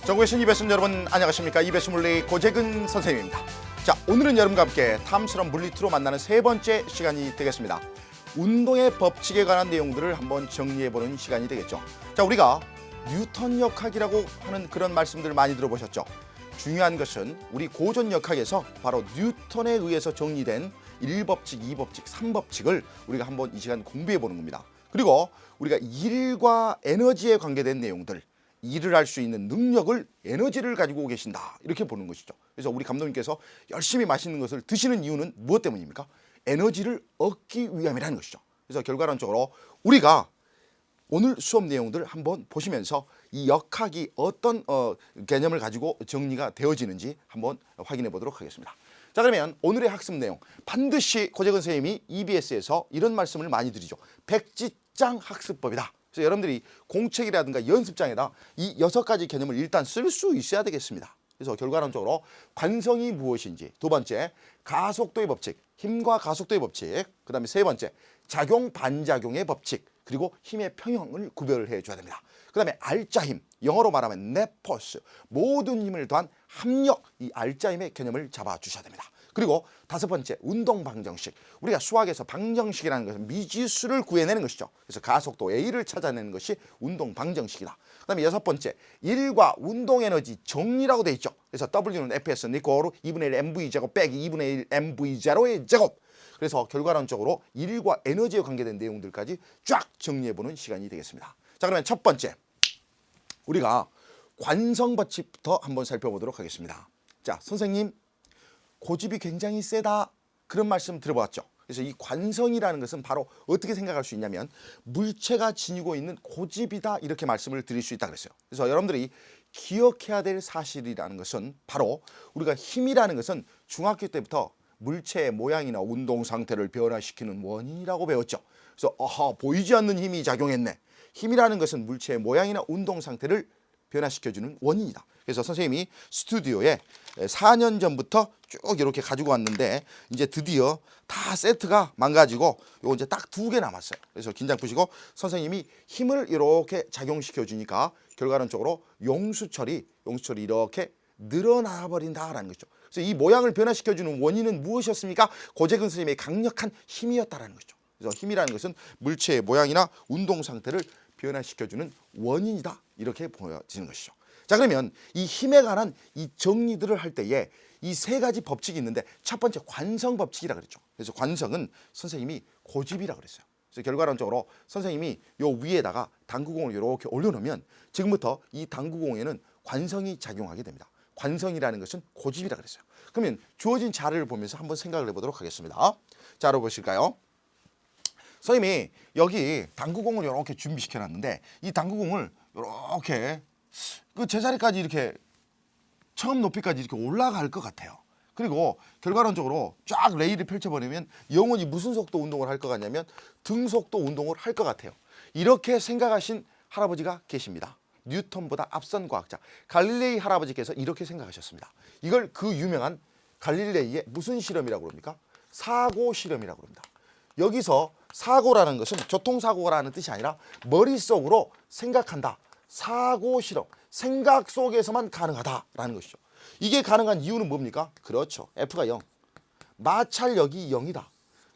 전국의 신입배순 여러분 안녕하십니까. 이배수 물리 고재근 선생님입니다. 자, 오늘은 여러분과 함께 탐스러운 물리투로 만나는 세 번째 시간이 되겠습니다. 운동의 법칙에 관한 내용들을 한번 정리해보는 시간이 되겠죠. 자, 우리가 뉴턴 역학이라고 하는 그런 말씀들 많이 들어보셨죠. 중요한 것은 우리 고전 역학에서 바로 뉴턴에 의해서 정리된 1법칙, 2법칙, 3법칙을 우리가 한번 이 시간 공부해보는 겁니다. 그리고 우리가 일과 에너지에 관계된 내용들, 일을 할 수 있는 능력을, 에너지를 가지고 계신다, 이렇게 보는 것이죠. 그래서 우리 감독님께서 열심히 맛있는 것을 드시는 이유는 무엇 때문입니까? 에너지를 얻기 위함이라는 것이죠. 그래서 결과론적으로 우리가 오늘 수업 내용들 한번 보시면서 이 역학이 어떤 개념을 가지고 정리가 되어지는지 한번 확인해 보도록 하겠습니다. 자, 그러면 오늘의 학습 내용, 반드시 고재근 선생님이 EBS에서 이런 말씀을 많이 드리죠. 백지장 학습법이다. 그래서 여러분들이 공책이라든가 연습장에다 이 6가지 개념을 일단 쓸 수 있어야 되겠습니다. 그래서 결과론적으로 관성이 무엇인지, 두 번째 가속도의 법칙, 힘과 가속도의 법칙, 그 다음에 세 번째 작용 반작용의 법칙, 그리고 힘의 평형을 구별을 해줘야 됩니다. 그 다음에 알짜 힘, 영어로 말하면 네포스, 모든 힘을 더한 합력, 이 알짜 힘의 개념을 잡아주셔야 됩니다. 그리고 다섯 번째 운동 방정식, 우리가 수학에서 방정식이라는 것은 미지수를 구해내는 것이죠. 그래서 가속도 A를 찾아내는 것이 운동 방정식이다. 그 다음에 여섯 번째 일과 운동 에너지 정리라고 되어 있죠. 그래서 W는 Fs 니코로 2분의 1 mv 제곱 빼기 2분의 1 mv 제로의 제곱. 그래서 결과론적으로 일과 에너지에 관계된 내용들까지 쫙 정리해보는 시간이 되겠습니다. 자, 그러면 첫 번째 우리가 관성 법칙부터 한번 살펴보도록 하겠습니다. 자, 선생님 고집이 굉장히 세다, 그런 말씀 들어봤죠. 그래서 이 관성이라는 것은 바로 어떻게 생각할 수 있냐면 물체가 지니고 있는 고집이다, 이렇게 말씀을 드릴 수 있다 그랬어요. 그래서 여러분들이 기억해야 될 사실이라는 것은 바로 우리가 힘이라는 것은 중학교 때부터 물체의 모양이나 운동 상태를 변화시키는 원인이라고 배웠죠. 그래서 보이지 않는 힘이 작용했네. 힘이라는 것은 물체의 모양이나 운동 상태를 변화시켜주는 원인이다. 그래서 선생님이 스튜디오에 4년 전부터 쭉 이렇게 가지고 왔는데 이제 드디어 다 세트가 망가지고 요거 이제 딱 2개 남았어요. 그래서 긴장 푸시고 선생님이 힘을 이렇게 작용시켜 주니까 결과론적으로 용수철이 이렇게 늘어나 버린다라는 거죠. 그래서 이 모양을 변화시켜 주는 원인은 무엇이었습니까? 고재근 선생님의 강력한 힘이었다라는 거죠. 그래서 힘이라는 것은 물체의 모양이나 운동 상태를 변화시켜주는 원인이다, 이렇게 보여지는 것이죠. 자, 그러면 이 힘에 관한 이 정리들을 할 때에 이 3가지 법칙이 있는데 첫 번째 관성 법칙이라 그랬죠. 그래서 관성은 선생님이 고집이라 그랬어요. 그래서 결과론적으로 선생님이 요 위에다가 당구공을 이렇게 올려놓으면 지금부터 이 당구공에는 관성이 작용하게 됩니다. 관성이라는 것은 고집이라 그랬어요. 그러면 주어진 자료를 보면서 한번 생각을 해보도록 하겠습니다. 자료 보실까요? 선생님이 여기 당구공을 이렇게 준비시켜 놨는데 이 당구공을 이렇게 그 제자리까지 이렇게 처음 높이까지 이렇게 올라갈 것 같아요. 그리고 결과론적으로 쫙 레일을 펼쳐버리면 영원히 무슨 속도 운동을 할 것 같냐면 등속도 운동을 할 것 같아요. 이렇게 생각하신 할아버지가 계십니다. 뉴턴보다 앞선 과학자 갈릴레이 할아버지께서 이렇게 생각하셨습니다. 이걸 그 유명한 갈릴레이의 무슨 실험이라고 그럽니까? 사고 실험이라고 합니다. 여기서 사고라는 것은 교통사고라는 뜻이 아니라 머릿속으로 생각한다. 사고 실험, 생각 속에서만 가능하다라는 것이죠. 이게 가능한 이유는 뭡니까? 그렇죠. F가 0. 마찰력이 0이다.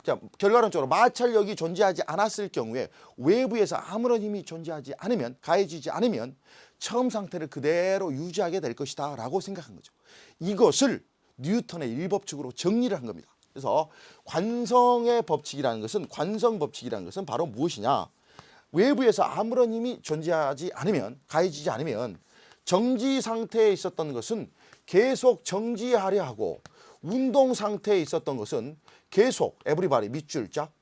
자, 결과론적으로 마찰력이 존재하지 않았을 경우에 외부에서 아무런 힘이 존재하지 않으면, 가해지지 않으면 처음 상태를 그대로 유지하게 될 것이다 라고 생각한 거죠. 이것을 뉴턴의 1법칙으로 정리를 한 겁니다. 그래서 관성의 법칙이라는 것은, 관성 법칙이라는 것은 바로 무엇이냐? 외부에서 아무런 힘이 존재하지 않으면, 가해지지 않으면 정지 상태에 있었던 것은 계속 정지하려 하고, 운동 상태에 있었던 것은 계속 에브리바디 밑줄 짝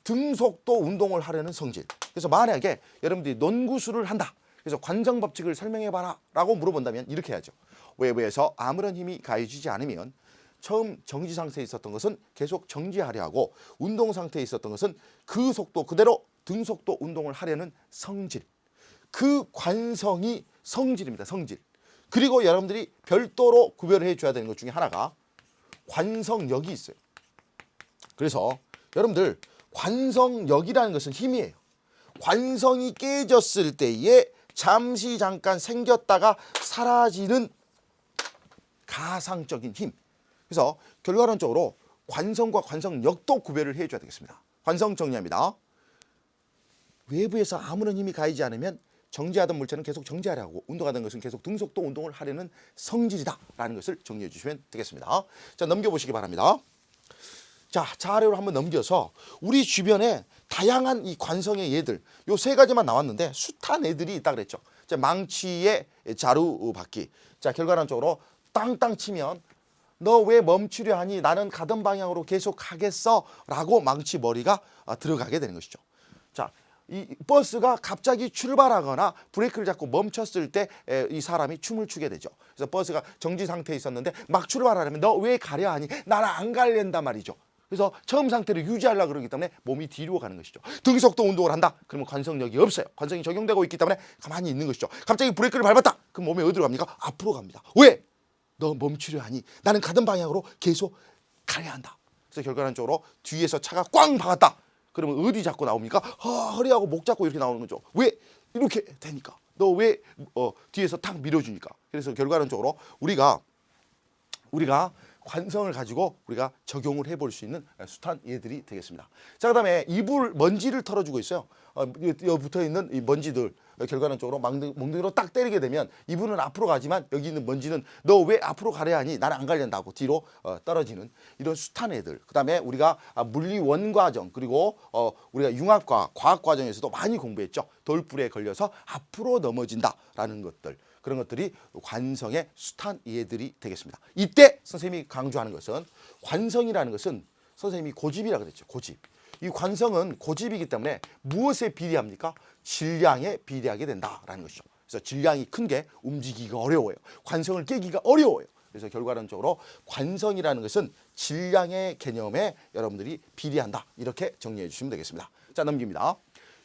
등속도 운동을 하려는 성질. 그래서 만약에 여러분들이 논구수를 한다, 그래서 관성 법칙을 설명해 봐라 라고 물어본다면 이렇게 해야죠. 외부에서 아무런 힘이 가해지지 않으면 처음 정지 상태에 있었던 것은 계속 정지하려 하고, 운동 상태에 있었던 것은 그 속도 그대로 등속도 운동을 하려는 성질. 그 관성이 성질입니다. 성질. 그리고 여러분들이 별도로 구별을 해줘야 되는 것 중에 하나가 관성력이 있어요. 그래서 여러분들 관성력이라는 것은 힘이에요. 관성이 깨졌을 때에 잠시 잠깐 생겼다가 사라지는 가상적인 힘. 그래서 결과론적으로 관성과 관성력도 구별을 해줘야 되겠습니다. 관성 정리합니다. 외부에서 아무런 힘이 가하지 않으면 정지하던 물체는 계속 정지하려고, 운동하던 것은 계속 등속도 운동을 하려는 성질이다라는 것을 정리해 주시면 되겠습니다. 자, 넘겨보시기 바랍니다. 자, 자료를 한번 넘겨서 우리 주변에 다양한 이 관성의 예들, 요 세 가지만 나왔는데 숱한 애들이 있다 그랬죠. 자, 망치의 자루바퀴. 자, 결과론적으로 땅땅 치면 너 왜 멈추려 하니? 나는 가던 방향으로 계속 가겠어 라고 망치 머리가 들어가게 되는 것이죠. 자, 이 버스가 갑자기 출발하거나 브레이크를 잡고 멈췄을 때 이 사람이 춤을 추게 되죠. 그래서 버스가 정지 상태에 있었는데 막 출발하려면 너 왜 가려 하니? 나는 안 갈랜단 말이죠. 그래서 처음 상태를 유지하려고 그러기 때문에 몸이 뒤로 가는 것이죠. 등속도 운동을 한다. 그러면 관성력이 없어요. 관성이 적용되고 있기 때문에 가만히 있는 것이죠. 갑자기 브레이크를 밟았다. 그럼 몸이 어디로 갑니까? 앞으로 갑니다. 왜? 너 멈추려 하니? 나는 가던 방향으로 계속 가야 한다. 그래서 결과론적으로 뒤에서 차가 꽝 박았다. 그러면 어디 잡고 나옵니까? 허리하고 목 잡고 이렇게 나오는 거죠. 왜? 이렇게 되니까. 너 왜 뒤에서 탁 밀어주니까. 그래서 결과론적으로 우리가 관성을 가지고 우리가 적용을 해볼 수 있는 숱한 예들이 되겠습니다. 자, 그다음에 이불 먼지를 털어주고 있어요. 여기 붙어 있는 이 먼지들 결과론적으로 몽둥이로 딱 때리게 되면 이불은 앞으로 가지만 여기 있는 먼지는 너 왜 앞으로 가려 하니? 나는 안 가려고 뒤로 떨어지는 이런 숱한 애들. 그다음에 우리가 물리 원과정 그리고 우리가 융합과 과학 과정에서도 많이 공부했죠. 돌불에 걸려서 앞으로 넘어진다라는 것들. 그런 것들이 관성의 숱한 예들이 되겠습니다. 이때 선생님이 강조하는 것은 관성이라는 것은 선생님이 고집이라고 그랬죠. 고집. 이 관성은 고집이기 때문에 무엇에 비례합니까? 질량에 비례하게 된다라는 것이죠. 그래서 질량이 큰 게 움직이기가 어려워요. 관성을 깨기가 어려워요. 그래서 결과론적으로 관성이라는 것은 질량의 개념에 여러분들이 비례한다. 이렇게 정리해 주시면 되겠습니다. 자, 넘깁니다.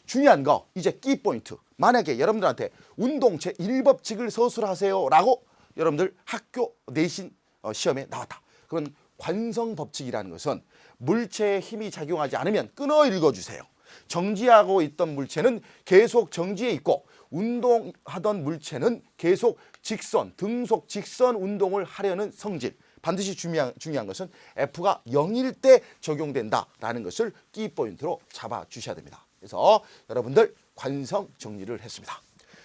중요한 거 이제 키포인트. 만약에 여러분들한테 운동 제1법칙을 서술하세요 라고 여러분들 학교 내신 시험에 나왔다. 그건 관성법칙이라는 것은 물체에 힘이 작용하지 않으면 끊어 읽어주세요. 정지하고 있던 물체는 계속 정지해 있고 운동하던 물체는 계속 직선, 등속 직선 운동을 하려는 성질. 반드시 중요한 것은 F가 0일 때 적용된다라는 것을 키포인트로 잡아주셔야 됩니다. 그래서 여러분들 관성 정리를 했습니다.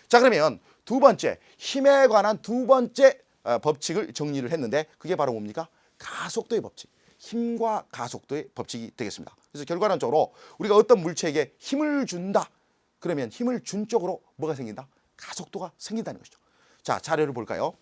자, 그러면 두 번째 힘에 관한 두 번째 법칙을 정리를 했는데 그게 바로 뭡니까? 가속도의 법칙. 힘과 가속도의 법칙이 되겠습니다. 그래서 결과론적으로 우리가 어떤 물체에게 힘을 준다. 그러면 힘을 준 쪽으로 뭐가 생긴다? 가속도가 생긴다는 것이죠. 자, 자료를 볼까요?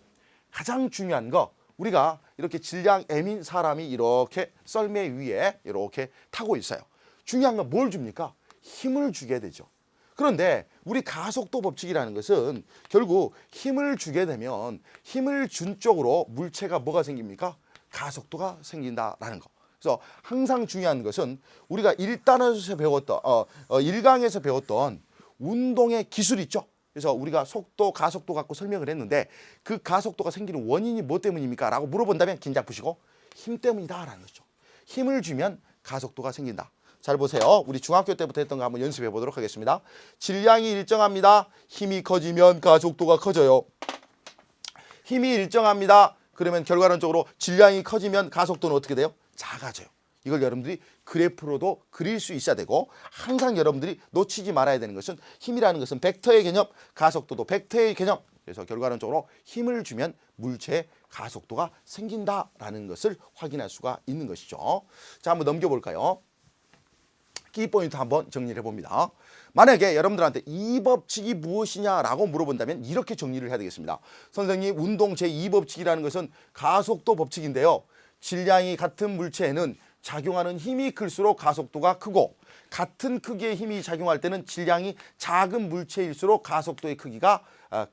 가장 중요한 거 우리가 이렇게 질량 M인 사람이 이렇게 썰매 위에 이렇게 타고 있어요. 중요한 건 뭘 줍니까? 힘을 주게 되죠. 그런데 우리 가속도 법칙이라는 것은 결국 힘을 주게 되면 힘을 준 쪽으로 물체가 뭐가 생깁니까? 가속도가 생긴다라는 거. 그래서 항상 중요한 것은 우리가 1단원에서 배웠던 1강에서 배웠던 운동의 기술 있죠. 그래서 우리가 속도, 가속도 갖고 설명을 했는데 그 가속도가 생기는 원인이 뭐 때문입니까? 라고 물어본다면 긴장 푸시고 힘 때문이다 라는 거죠. 힘을 주면 가속도가 생긴다. 잘 보세요. 우리 중학교 때부터 했던 거 한번 연습해 보도록 하겠습니다. 질량이 일정합니다. 힘이 커지면 가속도가 커져요. 힘이 일정합니다. 그러면 결과론적으로 질량이 커지면 가속도는 어떻게 돼요? 작아져요. 이걸 여러분들이 그래프로도 그릴 수 있어야 되고 항상 여러분들이 놓치지 말아야 되는 것은 힘이라는 것은 벡터의 개념, 가속도도 벡터의 개념. 그래서 결과론적으로 힘을 주면 물체의 가속도가 생긴다라는 것을 확인할 수가 있는 것이죠. 자, 한번 넘겨볼까요? 키포인트 한번 정리를 해봅니다. 만약에 여러분들한테 이 법칙이 무엇이냐라고 물어본다면 이렇게 정리를 해야 되겠습니다. 선생님, 운동 제2법칙이라는 것은 가속도 법칙인데요. 질량이 같은 물체에는 작용하는 힘이 클수록 가속도가 크고 같은 크기의 힘이 작용할 때는 질량이 작은 물체일수록 가속도의 크기가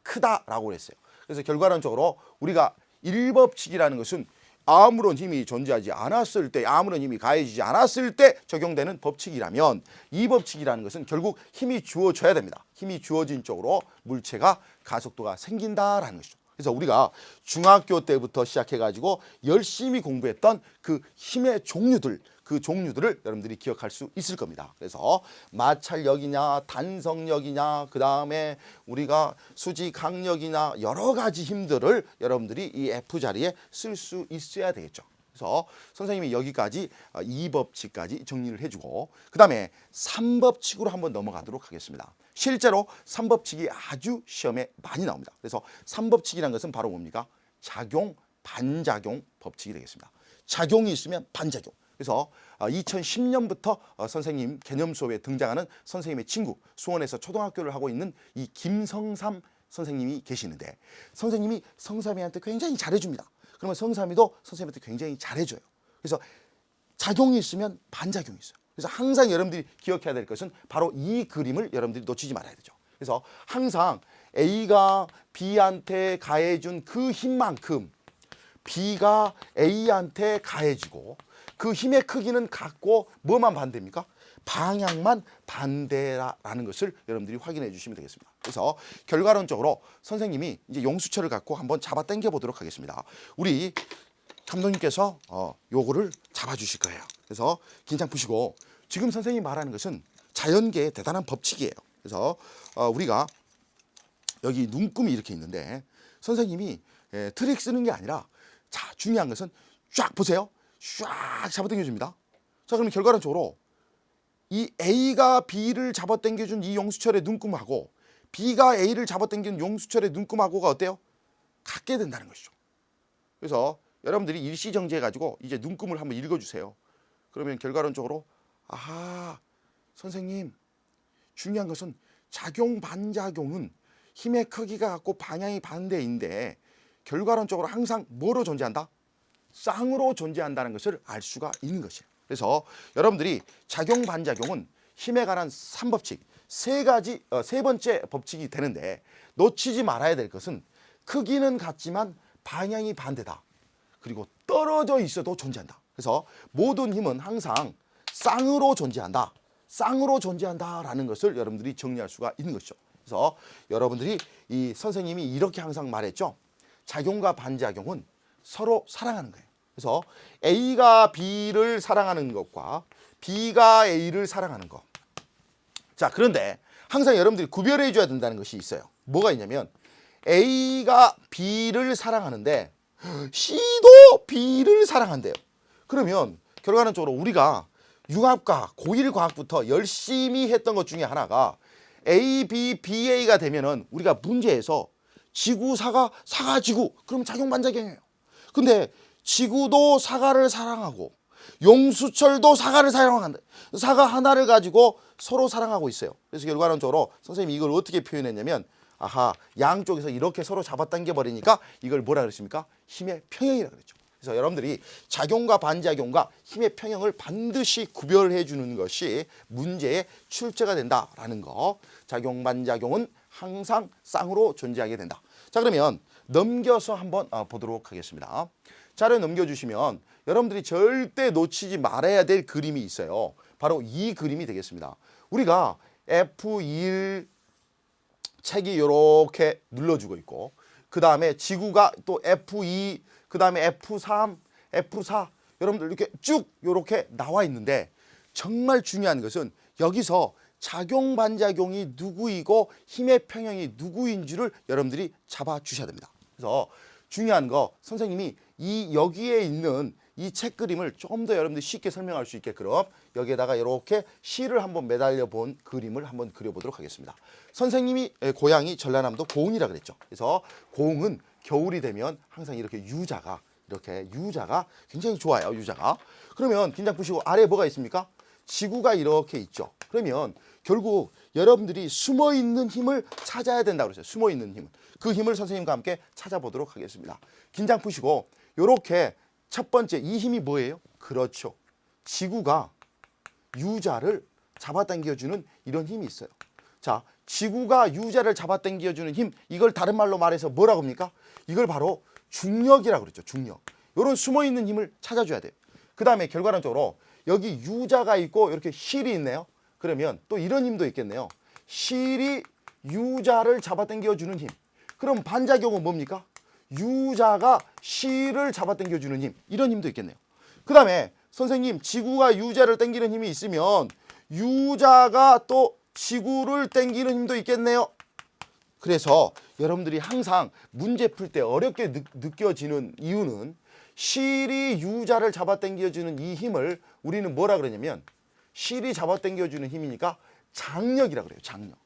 크다라고 했어요. 그래서 결과론적으로 우리가 1법칙이라는 것은 아무런 힘이 존재하지 않았을 때, 아무런 힘이 가해지지 않았을 때 적용되는 법칙이라면 이 법칙이라는 것은 결국 힘이 주어져야 됩니다. 힘이 주어진 쪽으로 물체가 가속도가 생긴다라는 것이죠. 그래서 우리가 중학교 때부터 시작해가지고 열심히 공부했던 그 힘의 종류들, 그 종류들을 여러분들이 기억할 수 있을 겁니다. 그래서 마찰력이냐, 단성력이냐, 그 다음에 우리가 수지 강력이냐, 여러 가지 힘들을 여러분들이 이 F 자리에 쓸 수 있어야 되겠죠. 그래서 선생님이 여기까지 2법칙까지 정리를 해주고 그 다음에 3법칙으로 한번 넘어가도록 하겠습니다. 실제로 3법칙이 아주 시험에 많이 나옵니다. 그래서 3법칙이라는 것은 바로 뭡니까? 작용, 반작용 법칙이 되겠습니다. 작용이 있으면 반작용. 그래서 2010년부터 선생님 개념 수업에 등장하는 선생님의 친구, 수원에서 초등학교를 하고 있는 이 김성삼 선생님이 계시는데 선생님이 성삼이한테 굉장히 잘해줍니다. 그러면 성삼이도 선생님한테 굉장히 잘해줘요. 그래서 작용이 있으면 반작용이 있어요. 그래서 항상 여러분들이 기억해야 될 것은 바로 이 그림을 여러분들이 놓치지 말아야 되죠. 그래서 항상 A가 B한테 가해준 그 힘만큼 B가 A한테 가해지고 그 힘의 크기는 같고 뭐만 반대입니까? 방향만 반대라는 것을 여러분들이 확인해 주시면 되겠습니다. 그래서 결과론적으로 선생님이 이제 용수철을 갖고 한번 잡아 당겨 보도록 하겠습니다. 우리 감독님께서 요거를 잡아 주실 거예요. 그래서 긴장 푸시고 지금 선생님이 말하는 것은 자연계의 대단한 법칙이에요. 그래서 우리가 여기 눈금이 이렇게 있는데 선생님이 트릭 쓰는 게 아니라 자 중요한 것은 쫙 보세요. 쫙 잡아 당겨줍니다. 자 그러면 결과론적으로 이 A가 B를 잡아 당겨준 이 용수철의 눈금하고 B가 A를 잡아 당긴 용수철의 눈금하고가 어때요? 같게 된다는 것이죠. 그래서 여러분들이 일시정지해가지고 이제 눈금을 한번 읽어주세요. 그러면 결과론적으로 아하 선생님 중요한 것은 작용 반작용은 힘의 크기가 같고 방향이 반대인데 결과론적으로 항상 뭐로 존재한다? 쌍으로 존재한다는 것을 알 수가 있는 것이에요. 그래서 여러분들이 작용 반작용은 힘에 관한 3법칙 세 번째 법칙이 되는데 놓치지 말아야 될 것은 크기는 같지만 방향이 반대다. 그리고 떨어져 있어도 존재한다. 그래서 모든 힘은 항상 쌍으로 존재한다. 쌍으로 존재한다라는 것을 여러분들이 정리할 수가 있는 것이죠. 그래서 여러분들이 이 선생님이 이렇게 항상 말했죠. 작용과 반작용은 서로 사랑하는 거예요. 그래서 A가 B를 사랑하는 것과 B가 A를 사랑하는 것. 자, 그런데 항상 여러분들이 구별해 줘야 된다는 것이 있어요. 뭐가 있냐면 A가 B를 사랑하는데 C도 B를 사랑한대요. 그러면 결과론적으로 우리가 융합과학, 고1 과학부터 열심히 했던 것 중에 하나가 A, B, BA가 되면은 우리가 문제에서 지구, 사가, 사가, 지구. 그럼 작용 반작용이에요. 근데 지구도 사과를 사랑하고 용수철도 사과를 사랑한다. 사과 하나를 가지고 서로 사랑하고 있어요. 그래서 결과론적으로 선생님이 이걸 어떻게 표현했냐면 아하 양쪽에서 이렇게 서로 잡아당겨 버리니까 이걸 뭐라 그랬습니까? 힘의 평형이라 그랬죠. 그래서 여러분들이 작용과 반작용과 힘의 평형을 반드시 구별해 주는 것이 문제의 출제가 된다라는 거. 작용 반작용은 항상 쌍으로 존재하게 된다. 자 그러면 넘겨서 한번 보도록 하겠습니다. 자료 넘겨주시면 여러분들이 절대 놓치지 말아야 될 그림이 있어요. 바로 이 그림이 되겠습니다. 우리가 F1 책이 이렇게 눌러주고 있고 그 다음에 지구가 또 F2 그 다음에 F3, F4 여러분들 이렇게 쭉 이렇게 나와 있는데 정말 중요한 것은 여기서 작용 반작용이 누구이고 힘의 평형이 누구인지를 여러분들이 잡아주셔야 됩니다. 그래서 중요한 거 선생님이 이 여기에 있는 이 책 그림을 좀 더 여러분들이 쉽게 설명할 수 있게끔 여기에다가 이렇게 실을 한번 매달려 본 그림을 한번 그려보도록 하겠습니다. 선생님이 고향이 전라남도 고흥이라 그랬죠. 그래서 고흥은 겨울이 되면 항상 이렇게 유자가 굉장히 좋아요. 유자가. 그러면 긴장 푸시고 아래에 뭐가 있습니까? 지구가 이렇게 있죠. 그러면 결국 여러분들이 숨어있는 힘을 찾아야 된다고 그랬어요. 숨어있는 힘을. 그 힘을 선생님과 함께 찾아보도록 하겠습니다. 긴장 푸시고 요렇게 첫 번째 이 힘이 뭐예요? 그렇죠. 지구가 유자를 잡아당겨주는 이런 힘이 있어요. 자, 지구가 유자를 잡아당겨주는 힘, 이걸 다른 말로 말해서 뭐라고 합니까? 이걸 바로 중력이라고 그랬죠. 중력. 이런 숨어있는 힘을 찾아줘야 돼요. 그 다음에 결과론적으로 여기 유자가 있고 이렇게 실이 있네요. 그러면 또 이런 힘도 있겠네요. 실이 유자를 잡아당겨주는 힘. 그럼 반작용은 뭡니까? 유자가 C를 잡아당겨주는 힘, 이런 힘도 있겠네요. 그 다음에 선생님, 지구가 유자를 당기는 힘이 있으면 유자가 또 지구를 당기는 힘도 있겠네요. 그래서 여러분들이 항상 문제 풀 때 어렵게 느껴지는 이유는 실이 유자를 잡아당겨주는 이 힘을 우리는 뭐라 그러냐면 실이 잡아당겨주는 힘이니까 장력이라 그래요. 장력.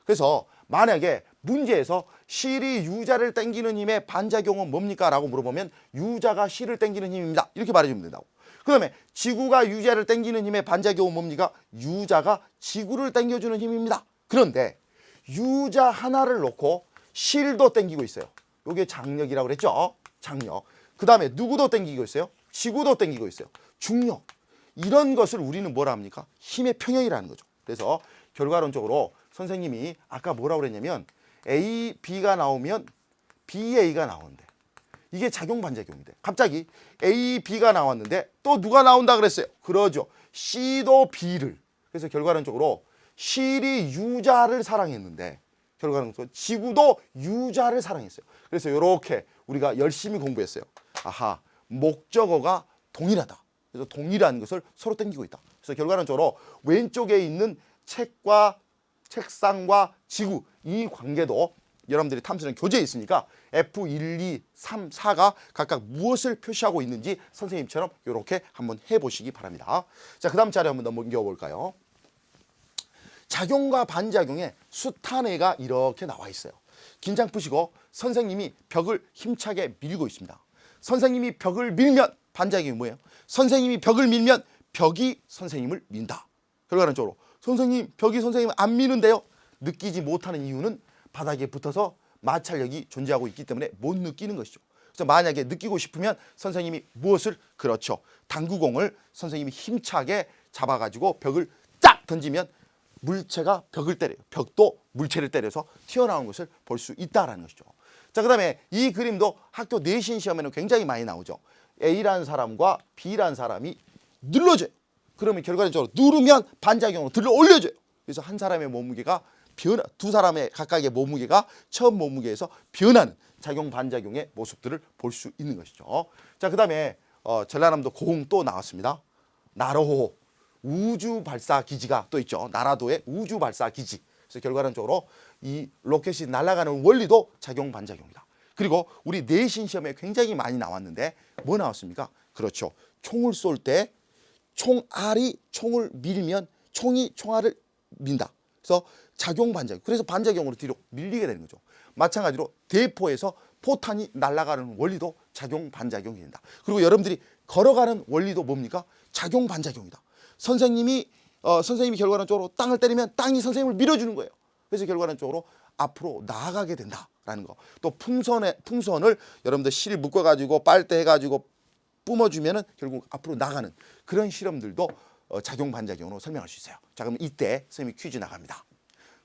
그래서 만약에 문제에서 실이 유자를 당기는 힘의 반작용은 뭡니까? 라고 물어보면 유자가 실을 당기는 힘입니다. 이렇게 말해주면 된다고. 그 다음에 지구가 유자를 당기는 힘의 반작용은 뭡니까? 유자가 지구를 당겨주는 힘입니다. 그런데 유자 하나를 놓고 실도 당기고 있어요. 이게 장력이라고 그랬죠? 장력. 그 다음에 누구도 당기고 있어요? 지구도 당기고 있어요. 중력. 이런 것을 우리는 뭐라 합니까? 힘의 평형이라는 거죠. 그래서 결과론적으로 선생님이 아까 뭐라고 그랬냐면 A, B가 나오면 BA가 나오는데 이게 작용 반작용인데 갑자기 A, B가 나왔는데 또 누가 나온다 그랬어요? 그러죠. C도 B를. 그래서 결과론적으로 실이 유자를 사랑했는데 결과론적으로 지구도 유자를 사랑했어요. 그래서 이렇게 우리가 열심히 공부했어요. 아하, 목적어가 동일하다. 그래서 동일한 것을 서로 당기고 있다. 그래서 결과론적으로 왼쪽에 있는 책과 책상과 지구 이 관계도 여러분들이 탐스는 교재에 있으니까 F1, 2, 3, 4가 각각 무엇을 표시하고 있는지 선생님처럼 이렇게 한번 해보시기 바랍니다. 자, 그 다음 자료 한번 넘겨볼까요? 작용과 반작용에 숫한해가 이렇게 나와 있어요. 긴장 푸시고 선생님이 벽을 힘차게 밀고 있습니다. 선생님이 벽을 밀면 반작용이 뭐예요? 선생님이 벽을 밀면 벽이 선생님을 민다. 결과론적으로 선생님, 벽이 선생님을 안 미는데요. 느끼지 못하는 이유는 바닥에 붙어서 마찰력이 존재하고 있기 때문에 못 느끼는 것이죠. 그래서 만약에 느끼고 싶으면 선생님이 무엇을? 그렇죠. 당구공을 선생님이 힘차게 잡아가지고 벽을 딱 던지면 물체가 벽을 때려요. 벽도 물체를 때려서 튀어나온 것을 볼 수 있다는 것이죠. 자, 그 다음에 이 그림도 학교 내신 시험에는 굉장히 많이 나오죠. A라는 사람과 B라는 사람이 눌러줘요. 그러면 결과적으로 누르면 반작용으로 들어 올려줘요. 그래서 한 사람의 몸무게가 두 사람의 각각의 몸무게가 처음 몸무게에서 변하는 작용 반작용의 모습들을 볼 수 있는 것이죠. 자, 그 다음에 전라남도 고흥 또 나왔습니다. 나로호 우주 발사 기지가 또 있죠. 나라도의 우주 발사 기지. 그래서 결과론적으로 이 로켓이 날아가는 원리도 작용 반작용이다. 그리고 우리 내신 시험에 굉장히 많이 나왔는데 뭐 나왔습니까? 그렇죠. 총을 쏠 때 총알이 총을 밀면 총이 총알을 민다. 그래서 작용 반작용. 그래서 반작용으로 뒤로 밀리게 되는 거죠. 마찬가지로 대포에서 포탄이 날아가는 원리도 작용 반작용이 된다. 그리고 여러분들이 걸어가는 원리도 뭡니까? 작용 반작용이다. 선생님이 결과론적으로 땅을 때리면 땅이 선생님을 밀어주는 거예요. 그래서 결과론적으로 앞으로 나아가게 된다라는 거. 또 풍선을 여러분들 실 묶어가지고 빨대 해가지고 뿜어주면은 결국 앞으로 나가는 그런 실험들도 작용 반작용으로 설명할 수 있어요. 자, 그럼 이때 선생님이 퀴즈 나갑니다.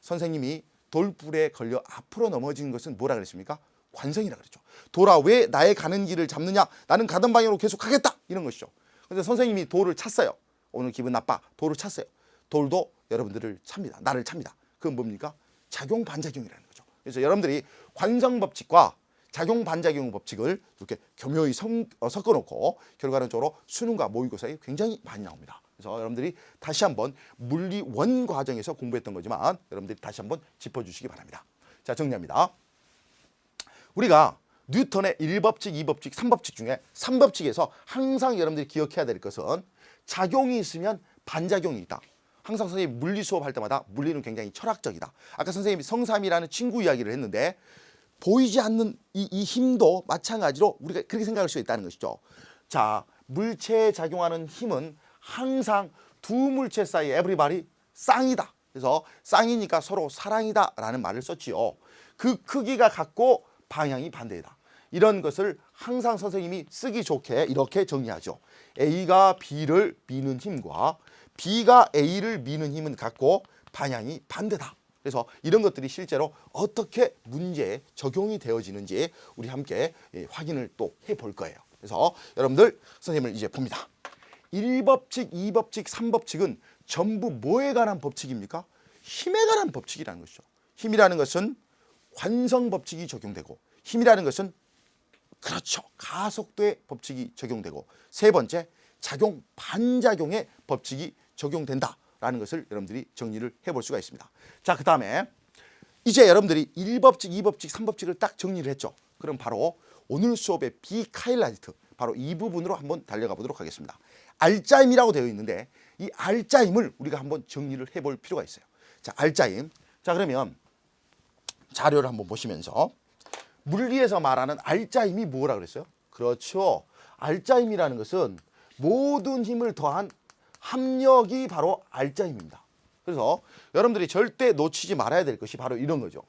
선생님이 돌불에 걸려 앞으로 넘어지는 것은 뭐라 그랬습니까? 관성이라 그랬죠. 돌아 왜 나의 가는 길을 잡느냐? 나는 가던 방향으로 계속 가겠다. 이런 것이죠. 그래서 선생님이 돌을 찼어요. 오늘 기분 나빠. 돌을 찼어요. 돌도 여러분들을 찹니다. 나를 찹니다. 그건 뭡니까? 작용 반작용이라는 거죠. 그래서 여러분들이 관성 법칙과 작용 반작용 법칙을 이렇게 교묘히 섞어놓고 결과론적으로 수능과 모의고사에 굉장히 많이 나옵니다. 그래서 여러분들이 다시 한번 물리 원 과정에서 공부했던 거지만 여러분들이 다시 한번 짚어주시기 바랍니다. 자, 정리합니다. 우리가 뉴턴의 1법칙, 2법칙, 3법칙 중에 3법칙에서 항상 여러분들이 기억해야 될 것은 작용이 있으면 반작용이 있다. 항상 선생님이 물리 수업할 때마다 물리는 굉장히 철학적이다. 아까 선생님이 성삼이라는 친구 이야기를 했는데 보이지 않는 이 힘도 마찬가지로 우리가 그렇게 생각할 수 있다는 것이죠. 자, 물체에 작용하는 힘은 항상 두 물체 사이 에브리바디 쌍이다. 그래서 쌍이니까 서로 사랑이다 라는 말을 썼지요. 그 크기가 같고 방향이 반대이다. 이런 것을 항상 선생님이 쓰기 좋게 이렇게 정리하죠. A가 B를 미는 힘과 B가 A를 미는 힘은 같고 방향이 반대다. 그래서 이런 것들이 실제로 어떻게 문제에 적용이 되어지는지 우리 함께 확인을 또 해볼 거예요. 그래서 여러분들 선생님을 이제 봅니다. 1법칙, 2법칙, 3법칙은 전부 뭐에 관한 법칙입니까? 힘에 관한 법칙이라는 것이죠. 힘이라는 것은 관성 법칙이 적용되고 힘이라는 것은 그렇죠. 가속도의 법칙이 적용되고 세 번째 작용 반작용의 법칙이 적용된다라는 것을 여러분들이 정리를 해볼 수가 있습니다. 자, 그 다음에 이제 여러분들이 1법칙, 2법칙, 3법칙을 딱 정리를 했죠. 그럼 바로 오늘 수업의 비카일라이트 바로 이 부분으로 한번 달려가 보도록 하겠습니다. 알짜임이라고 되어 있는데 이 알짜임을 우리가 한번 정리를 해볼 필요가 있어요. 자, 알짜임. 자, 그러면 자료를 한번 보시면서 물리에서 말하는 알짜임이 뭐라 그랬어요? 그렇죠. 알짜임이라는 것은 모든 힘을 더한 합력이 바로 알짜임입니다. 그래서 여러분들이 절대 놓치지 말아야 될 것이 바로 이런 거죠.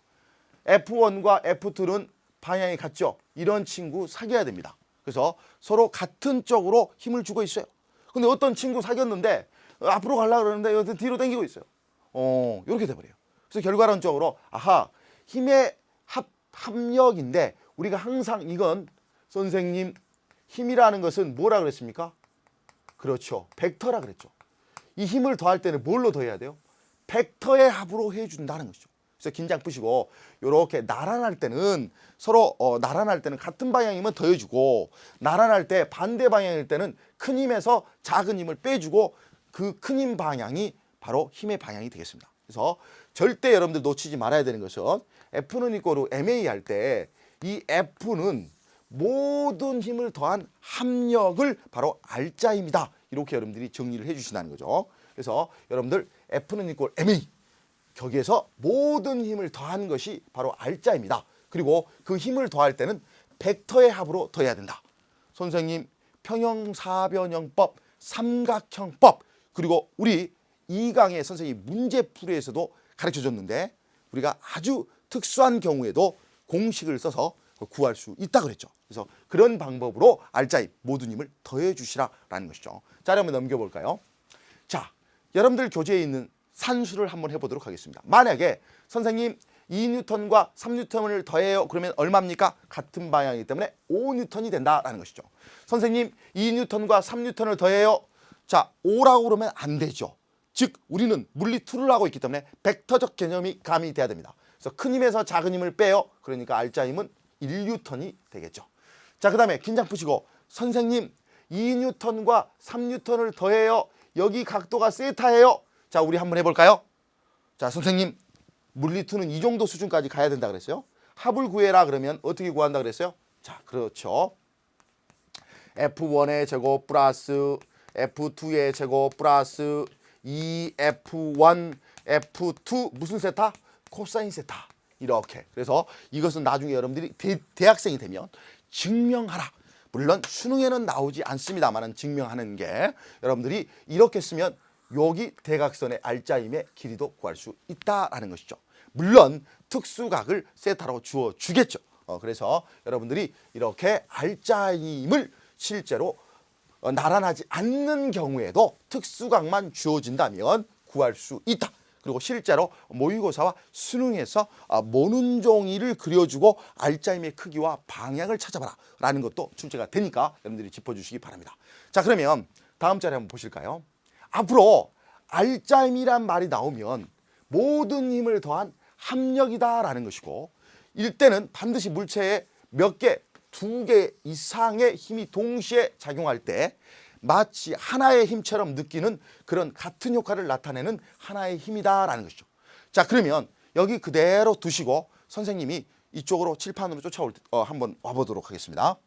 F1과 F2는 방향이 같죠. 이런 친구 사귀어야 됩니다. 그래서 서로 같은 쪽으로 힘을 주고 있어요. 근데 어떤 친구 사귀었는데 앞으로 가려고 그러는데 뒤로 당기고 있어요. 이렇게 돼버려요. 그래서 결과론적으로 아하, 힘의 합력인데 우리가 항상 이건 선생님 힘이라는 것은 뭐라 그랬습니까? 그렇죠. 벡터라 그랬죠. 이 힘을 더할 때는 뭘로 더해야 돼요? 벡터의 합으로 해준다는 것이죠. 그래서 긴장 푸시고 이렇게 나란할 때는 서로 나란할 때는 같은 방향이면 더해주고 나란할 때 반대 방향일 때는 큰 힘에서 작은 힘을 빼주고 그 큰 힘 방향이 바로 힘의 방향이 되겠습니다. 그래서 절대 여러분들 놓치지 말아야 되는 것은 F는 이꼬르 MA 할 때 이 F는 모든 힘을 더한 합력을 바로 알짜임이다. 이렇게 여러분들이 정리를 해주신다는 거죠. 그래서 여러분들 F는 이꼬르 MA 거기에서 모든 힘을 더한 것이 바로 알짜입니다. 그리고 그 힘을 더할 때는 벡터의 합으로 더해야 된다. 선생님 평형사변형법, 삼각형법 그리고 우리 2강의 선생님 문제풀이에서도 가르쳐줬는데 우리가 아주 특수한 경우에도 공식을 써서 구할 수 있다 그랬죠. 그래서 그런 방법으로 알짜임 모든 힘을 더해 주시라라는 것이죠. 자, 한번 넘겨볼까요? 자, 여러분들 교재에 있는 산수를 한번 해보도록 하겠습니다. 만약에 선생님 2뉴턴과 3뉴턴을 더해요. 그러면 얼마입니까? 같은 방향이기 때문에 5뉴턴이 된다라는 것이죠. 선생님 2뉴턴과 3뉴턴을 더해요. 자, 5라고 그러면 안 되죠. 즉 우리는 물리2를 하고 있기 때문에 벡터적 개념이 가미돼야 됩니다. 그래서 큰 힘에서 작은 힘을 빼요. 그러니까 알짜힘은 1뉴턴이 되겠죠. 자, 그 다음에 긴장 푸시고 선생님 2뉴턴과 3뉴턴을 더해요. 여기 각도가 세타예요. 자, 우리 한번 해볼까요? 자, 선생님 물리2는 이 정도 수준까지 가야 된다 그랬어요. 합을 구해라 그러면 어떻게 구한다 그랬어요? 자, 그렇죠. F1의 제곱 플러스 F2의 제곱 플러스 2F1 F2 무슨 세타? 코사인 세타. 이렇게. 그래서 이것은 나중에 여러분들이 대학생이 되면 증명하라. 물론 수능에는 나오지 않습니다만은 증명하는 게 여러분들이 이렇게 쓰면 여기 대각선의 알짜임의 길이도 구할 수 있다라는 것이죠. 물론 특수각을 세타로 주어 주겠죠. 그래서 여러분들이 이렇게 알짜임을 실제로 나란하지 않는 경우에도 특수각만 주어진다면 구할 수 있다. 그리고 실제로 모의고사와 수능에서 모는 종이를 그려주고 알짜임의 크기와 방향을 찾아봐라 라는 것도 출제가 되니까 여러분들이 짚어주시기 바랍니다. 자, 그러면 다음 자리 한번 보실까요? 앞으로 알짜임이란 말이 나오면 모든 힘을 더한 합력이다라는 것이고 이때는 반드시 물체에 몇 개, 2개 이상의 힘이 동시에 작용할 때 마치 하나의 힘처럼 느끼는 그런 같은 효과를 나타내는 하나의 힘이다라는 것이죠. 자, 그러면 여기 그대로 두시고 선생님이 이쪽으로 칠판으로 쫓아올 때 한번 와보도록 하겠습니다.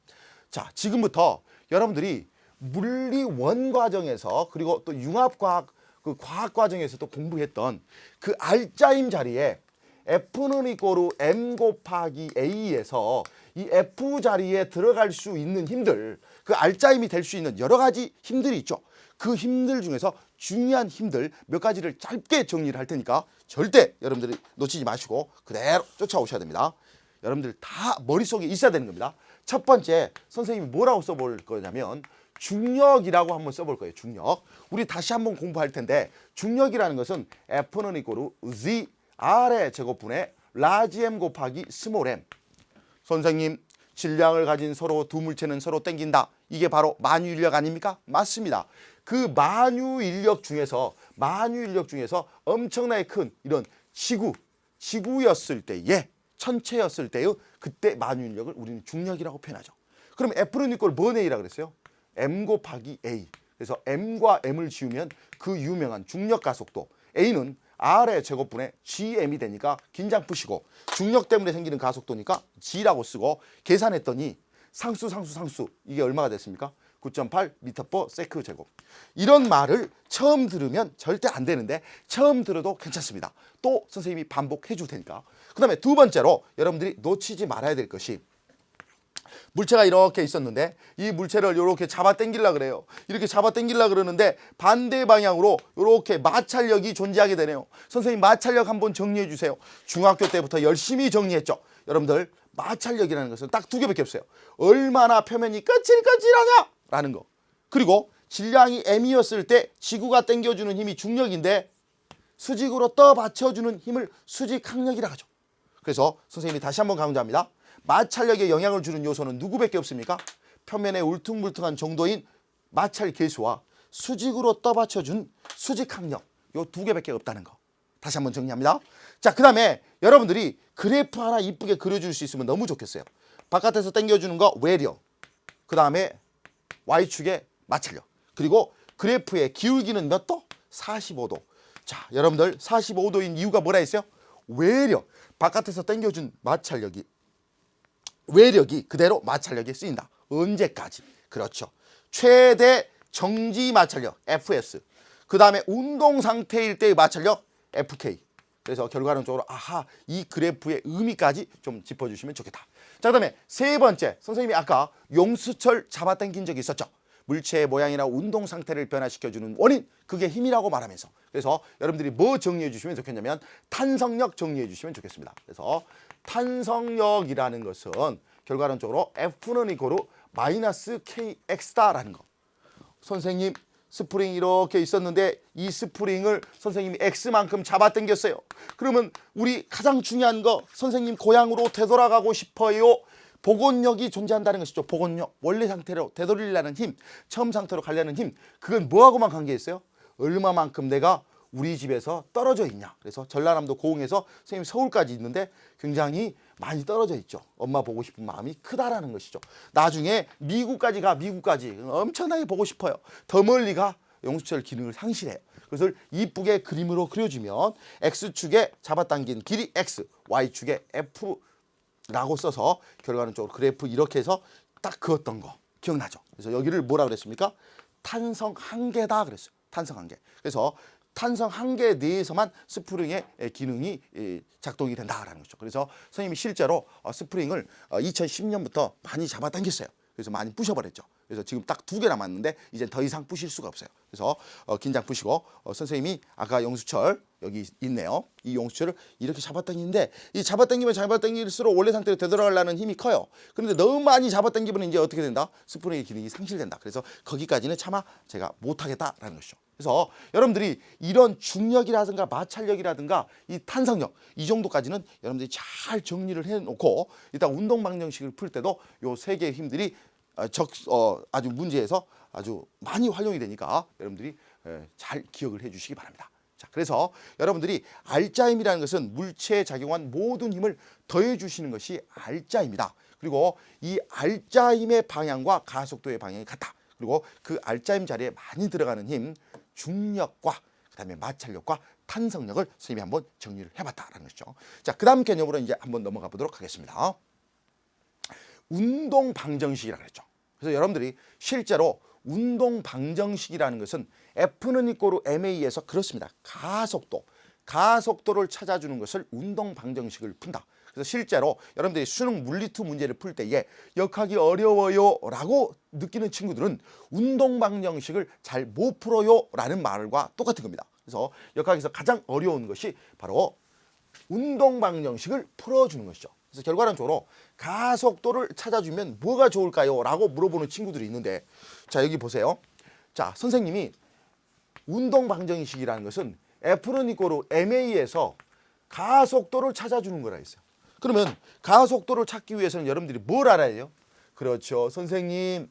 자, 지금부터 여러분들이 물리 원 과정에서 그리고 또 융합과학 그 과학 과정에서도 공부했던 그 알짜임 자리에 F는 이꼬르 M 곱하기 A에서 이 F 자리에 들어갈 수 있는 힘들, 그 알짜임이 될 수 있는 여러 가지 힘들이 있죠. 그 힘들 중에서 중요한 힘들 몇 가지를 짧게 정리를 할 테니까 절대 여러분들이 놓치지 마시고 그대로 쫓아오셔야 됩니다. 여러분들 다 머릿속에 있어야 되는 겁니다. 첫 번째, 선생님이 뭐라고 써볼 거냐면 중력이라고 한번 써볼 거예요. 중력. 우리 다시 한번 공부할 텐데 중력이라는 것은 F는 이꼬르 Z R의 제곱분의 라지 M 곱하기 스몰 m. 선생님, 질량을 가진 서로 두 물체는 서로 땡긴다. 이게 바로 만유인력 아닙니까? 맞습니다. 그 만유인력 중에서 엄청나게 큰 이런 지구였을 때의 천체였을 때의 그때 만유인력을 우리는 중력이라고 표현하죠. 그럼 F는 이꼴 뭔 A라 그랬어요? M 곱하기 A. 그래서 M과 M을 지우면 그 유명한 중력 가속도 A는 R의 제곱분의 GM이 되니까 긴장 푸시고 중력 때문에 생기는 가속도니까 G라고 쓰고 계산했더니 상수 이게 얼마가 됐습니까? 9.8 m/s 제곱. 이런 말을 처음 들으면 절대 안 되는데 처음 들어도 괜찮습니다. 또 선생님이 반복해 줄 테니까. 그 다음에 두 번째로 여러분들이 놓치지 말아야 될 것이 물체가 이렇게 있었는데 이 물체를 이렇게 잡아 당기려고 그래요. 이렇게 잡아 당기려고 그러는데 반대 방향으로 이렇게 마찰력이 존재하게 되네요. 선생님 마찰력 한번 정리해 주세요. 중학교 때부터 열심히 정리했죠. 여러분들 마찰력이라는 것은 딱 두 개밖에 없어요. 얼마나 표면이 거칠거칠하냐 라는 거. 그리고 질량이 m이었을 때 지구가 당겨주는 힘이 중력인데 수직으로 떠받쳐주는 힘을 수직항력이라고 하죠. 그래서 선생님이 다시 한번 강조합니다. 마찰력에 영향을 주는 요소는 누구밖에 없습니까? 표면에 울퉁불퉁한 정도인 마찰 계수와 수직으로 떠받쳐준 수직항력, 요 두 개밖에 없다는 거. 다시 한번 정리합니다. 자, 그 다음에 여러분들이 그래프 하나 이쁘게 그려줄 수 있으면 너무 좋겠어요. 바깥에서 당겨주는 거 외력, 그 다음에 Y축의 마찰력, 그리고 그래프의 기울기는 몇 도? 45도. 자, 여러분들 45도인 이유가 뭐라 했어요? 외력, 바깥에서 당겨준 마찰력이 외력이 그대로 마찰력에 쓰인다. 언제까지? 그렇죠. 최대 정지 마찰력 FS. 그 다음에 운동 상태일 때의 마찰력 FK. 그래서 결과론적으로 아하 이 그래프의 의미까지 좀 짚어주시면 좋겠다. 자, 그다음에 세 번째 선생님이 아까 용수철 잡아당긴 적이 있었죠. 물체의 모양이나 운동 상태를 변화시켜주는 원인 그게 힘이라고 말하면서 그래서 여러분들이 뭐 정리해 주시면 좋겠냐면 탄성력 정리해 주시면 좋겠습니다. 그래서 탄성력이라는 것은 결과론적으로 F는 이고루 마이너스 KX다라는 거. 선생님 스프링이 이렇게 있었는데 이 스프링을 선생님이 X만큼 잡아당겼어요. 그러면 우리 가장 중요한 거 선생님 고향으로 되돌아가고 싶어요. 복원력이 존재한다는 것이죠. 복원력. 원래 상태로 되돌리려는 힘, 처음 상태로 가려는 힘. 그건 뭐하고만 관계있어요? 얼마만큼 내가 우리 집에서 떨어져 있냐. 그래서 전라남도 고흥에서 선생님 서울까지 있는데 굉장히 많이 떨어져 있죠. 엄마 보고 싶은 마음이 크다라는 것이죠. 나중에 미국까지 가. 미국까지 엄청나게 보고 싶어요. 더 멀리 가. 용수철 기능을 상실해요. 그것을 이쁘게 그림으로 그려주면 X축에 잡아당긴 길이 X, Y축에 F라고 써서 결과론적으로 그래프 이렇게 해서 딱 그었던 거 기억나죠? 그래서 여기를 뭐라 그랬습니까? 탄성 한계다 그랬어요. 탄성 한계. 그래서 탄성 한계 내에서만 스프링의 기능이 작동이 된다라는 거죠. 그래서 선생님이 실제로 스프링을 2010년부터 많이 잡아당겼어요. 그래서 많이 부셔버렸죠. 그래서 지금 딱 2개 남았는데 이제 더 이상 부실 수가 없어요. 그래서 긴장 푸시고 선생님이 아까 용수철 여기 있네요. 이 용수철을 이렇게 잡아당기는데 이 잡아당기면 잡아당길수록 원래 상태로 되돌아가려는 힘이 커요. 그런데 너무 많이 잡아당기면 이제 어떻게 된다? 스프링의 기능이 상실된다. 그래서 거기까지는 차마 제가 못하겠다라는 것이죠. 그래서 여러분들이 이런 중력이라든가 마찰력이라든가 이 탄성력 이 정도까지는 여러분들이 잘 정리를 해놓고 일단 운동 방정식을 풀 때도 요 세 개의 힘들이 아주 문제에서 아주 많이 활용이 되니까 여러분들이 잘 기억을 해주시기 바랍니다. 자, 그래서 여러분들이 알자 힘이라는 것은 물체에 작용한 모든 힘을 더해 주시는 것이 알자 힘이다. 그리고 이 알자 힘의 방향과 가속도의 방향이 같다. 그리고 그 알자 힘 자리에 많이 들어가는 힘 중력과 그다음에 마찰력과 탄성력을 선생님이 한번 정리를 해봤다라는 것이죠. 자, 그 다음 개념으로 이제 한번 넘어가 보도록 하겠습니다. 운동 방정식이라고 했죠. 그래서 여러분들이 실제로 운동 방정식이라는 것은 F는 이꼬르 ma에서 그렇습니다. 가속도를 찾아주는 것을 운동 방정식을 푼다. 그래서 실제로 여러분들이 수능 물리2 문제를 풀 때에 역학이 어려워요 라고 느끼는 친구들은 운동 방정식을 잘 못 풀어요 라는 말과 똑같은 겁니다. 그래서 역학에서 가장 어려운 것이 바로 운동 방정식을 풀어주는 것이죠. 그래서 결과론적으로 가속도를 찾아주면 뭐가 좋을까요? 라고 물어보는 친구들이 있는데 자, 여기 보세요. 자, 선생님이 운동 방정식이라는 것은 F는 이꼬르 ma에서 가속도를 찾아주는 거라 했어요. 그러면 가속도를 찾기 위해서는 여러분들이 뭘 알아야 해요? 그렇죠. 선생님,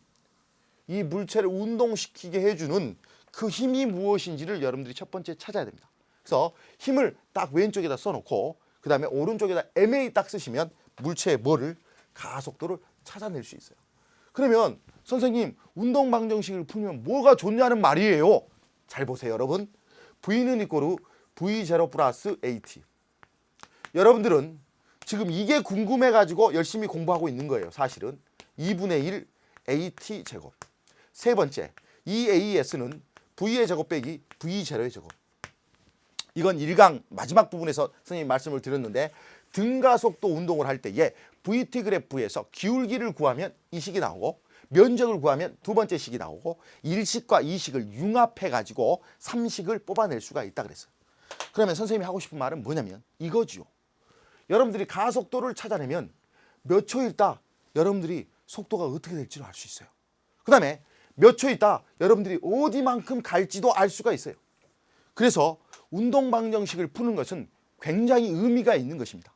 이 물체를 운동시키게 해주는 그 힘이 무엇인지를 여러분들이 첫 번째 찾아야 됩니다. 그래서 힘을 딱 왼쪽에다 써놓고 그 다음에 오른쪽에다 MA 딱 쓰시면 물체의 뭐를? 가속도를 찾아낼 수 있어요. 그러면 선생님 운동 방정식을 풀면 뭐가 좋냐는 말이에요. 잘 보세요 여러분. V는 이꼬르 V0 플러스 AT. 여러분들은 지금 이게 궁금해가지고 열심히 공부하고 있는 거예요. 사실은 2분의 1 AT 제곱. 세 번째, 이 AS는 V의 제곱 빼기 V0의 제곱. 이건 1강 마지막 부분에서 선생님이 말씀을 드렸는데 등가속도 운동을 할 때에 VT 그래프에서 기울기를 구하면 이 식이 나오고 면적을 구하면 두 번째 식이 나오고 1식과 2식을 융합해가지고 3식을 뽑아낼 수가 있다 그랬어요. 그러면 선생님이 하고 싶은 말은 뭐냐면 이거지요. 여러분들이 가속도를 찾아내면 몇 초 있다 여러분들이 속도가 어떻게 될지를 알 수 있어요. 그 다음에 몇 초 있다 여러분들이 어디만큼 갈지도 알 수가 있어요. 그래서 운동 방정식을 푸는 것은 굉장히 의미가 있는 것입니다.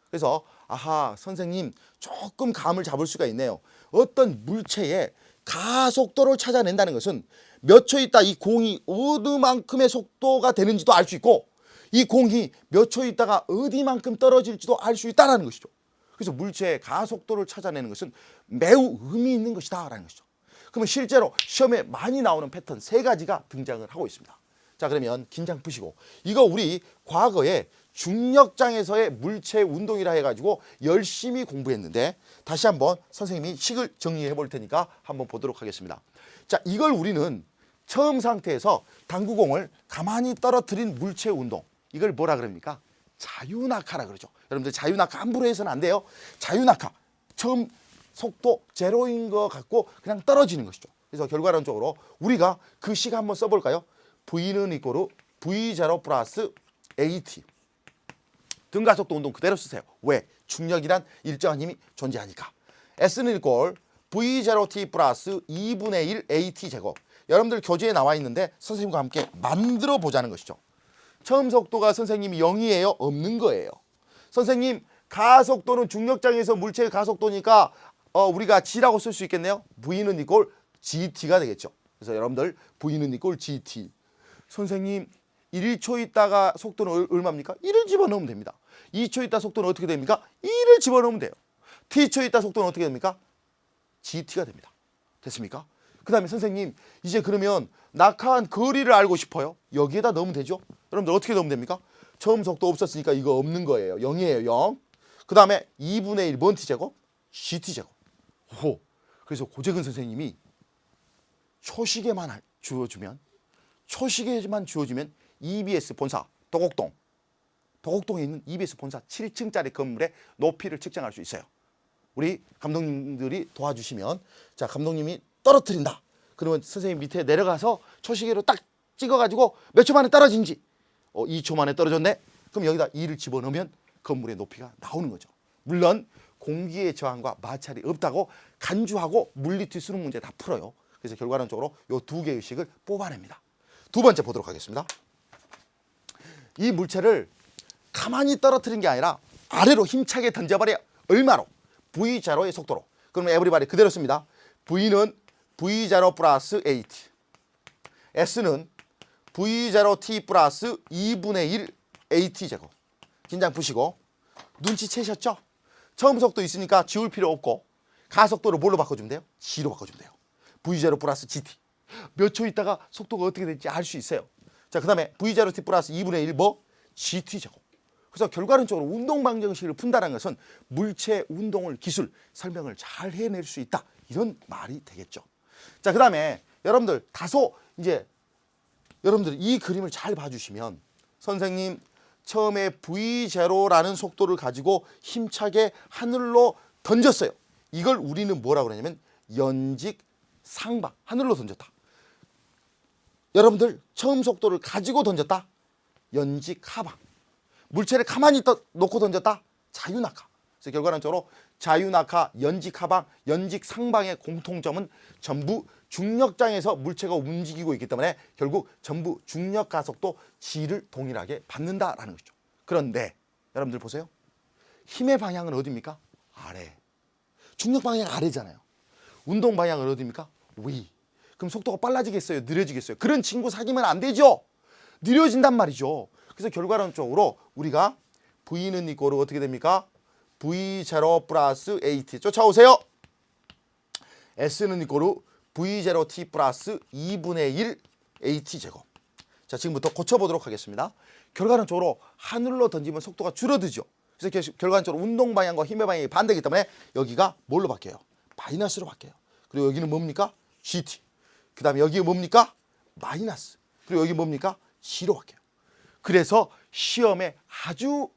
그래서 아하 선생님 조금 감을 잡을 수가 있네요. 어떤 물체의 가속도를 찾아낸다는 것은 몇 초 있다 이 공이 어디만큼의 속도가 되는지도 알 수 있고 이 공이 몇 초 있다가 어디만큼 떨어질지도 알 수 있다는 것이죠. 그래서 물체의 가속도를 찾아내는 것은 매우 의미 있는 것이다라는 것이죠. 그러면 실제로 시험에 많이 나오는 패턴 세 가지가 등장을 하고 있습니다. 자 그러면 긴장 푸시고 이거 우리 과거에 중력장에서의 물체 운동이라 해가지고 열심히 공부했는데 다시 한번 선생님이 식을 정리해 볼 테니까 한번 보도록 하겠습니다. 자 이걸 우리는 처음 상태에서 당구공을 가만히 떨어뜨린 물체 운동 이걸 뭐라 그럽니까? 자유낙하라 그러죠. 여러분들 자유낙하 함부로 해서는 안 돼요. 자유낙하 처음 속도 제로인 것 같고 그냥 떨어지는 것이죠. 그래서 결과론적으로 우리가 그 식 한번 써볼까요? V는 이꼬르 V0 플러스 AT. 등가속도 운동 그대로 쓰세요. 왜? 중력이란 일정한 힘이 존재하니까. S는 이꼴 V0T 플러스 2분의 1 AT 제곱. 여러분들 교재에 나와 있는데 선생님과 함께 만들어 보자는 것이죠. 처음 속도가 선생님이 0이에요? 없는 거예요. 선생님 가속도는 중력장에서 물체의 가속도니까 우리가 G라고 쓸 수 있겠네요. V는 이꼴 GT가 되겠죠. 그래서 여러분들 V는 이꼴 GT. 선생님 1초 있다가 속도는 얼마입니까? 1을 집어넣으면 됩니다. 2초 있다 속도는 어떻게 됩니까? 1을 집어넣으면 돼요. T초 있다 속도는 어떻게 됩니까? GT가 됩니다. 됐습니까? 그 다음에 선생님 이제 그러면 낙하한 거리를 알고 싶어요. 여기에다 넣으면 되죠. 여러분들 어떻게 넣으면 됩니까? 처음 속도 없었으니까 이거 없는 거예요. 0이에요. 0. 그 다음에 2분의 1 뭔 T제곱? GT제곱. 오. 그래서 고재근 선생님이 초시계만 주어주면 EBS 본사 도곡동에 있는 EBS 본사 7층짜리 건물의 높이를 측정할 수 있어요. 우리 감독님들이 도와주시면 자 감독님이 떨어뜨린다. 그러면 선생님 밑에 내려가서 초시계로 딱 찍어가지고 몇 초 만에 떨어진지 2초 만에 떨어졌네. 그럼 여기다 2를 집어넣으면 건물의 높이가 나오는 거죠. 물론 공기의 저항과 마찰이 없다고 간주하고 물리티 수능 문제 다 풀어요. 그래서 결과론적으로 이 두 개의 식을 뽑아냅니다. 두 번째 보도록 하겠습니다. 이 물체를 가만히 떨어뜨린 게 아니라 아래로 힘차게 던져버려. 얼마로? V0의 속도로. 그러면 에브리바디 그대로 씁니다. V는 V0 플러스 AT. S는 V0T 플러스 2분의 1 AT 제곱. 긴장 푸시고 눈치채셨죠? 처음 속도 있으니까 지울 필요 없고 가속도를 뭘로 바꿔주면 돼요? G로 바꿔주면 돼요. V0 플러스 GT. 몇 초 있다가 속도가 어떻게 될지 알 수 있어요. 자, 그 다음에 V0T 플러스 2분의 1 뭐? GT 제곱. 그래서 결과론적으로 운동 방정식을 푼다는 것은 물체 운동을 기술 설명을 잘 해낼 수 있다. 이런 말이 되겠죠. 자, 그 다음에 여러분들 다소 이제 여러분들 이 그림을 잘 봐주시면 선생님 처음에 V0라는 속도를 가지고 힘차게 하늘로 던졌어요. 이걸 우리는 뭐라고 그러냐면 연직 상방, 하늘로 던졌다. 여러분들 처음 속도를 가지고 던졌다. 연직 하방. 물체를 가만히 놓고 던졌다. 자유낙하. 그래서 결과론적으로 자유낙하, 연직 하방, 연직 상방의 공통점은 전부 중력장에서 물체가 움직이고 있기 때문에 결국 전부 중력 가속도 G를 동일하게 받는다라는 것이죠. 그런데 여러분들 보세요. 힘의 방향은 어디입니까? 아래. 중력 방향 아래잖아요. 운동 방향은 어디입니까? 위. 그럼 속도가 빨라지겠어요? 느려지겠어요? 그런 친구 사귀면 안 되죠. 느려진단 말이죠. 그래서 결과론적으로 우리가 V는 이꼬르 어떻게 됩니까? V0 플러스 AT. 쫓아오세요. S는 이꼬르 V0T 플러스 2분의 1 AT 제곱. 자, 지금부터 고쳐보도록 하겠습니다. 결과론적으로 하늘로 던지면 속도가 줄어들죠. 그래서 결과론적으로 운동 방향과 힘의 방향이 반대이기 때문에 여기가 뭘로 바뀌어요? 마이너스로 바뀌어요. 그리고 여기는 뭡니까? GT. 그 다음에 여기 뭡니까? 마이너스. 그리고 여기 뭡니까? G로 바뀌어요. 그래서 시험에 아주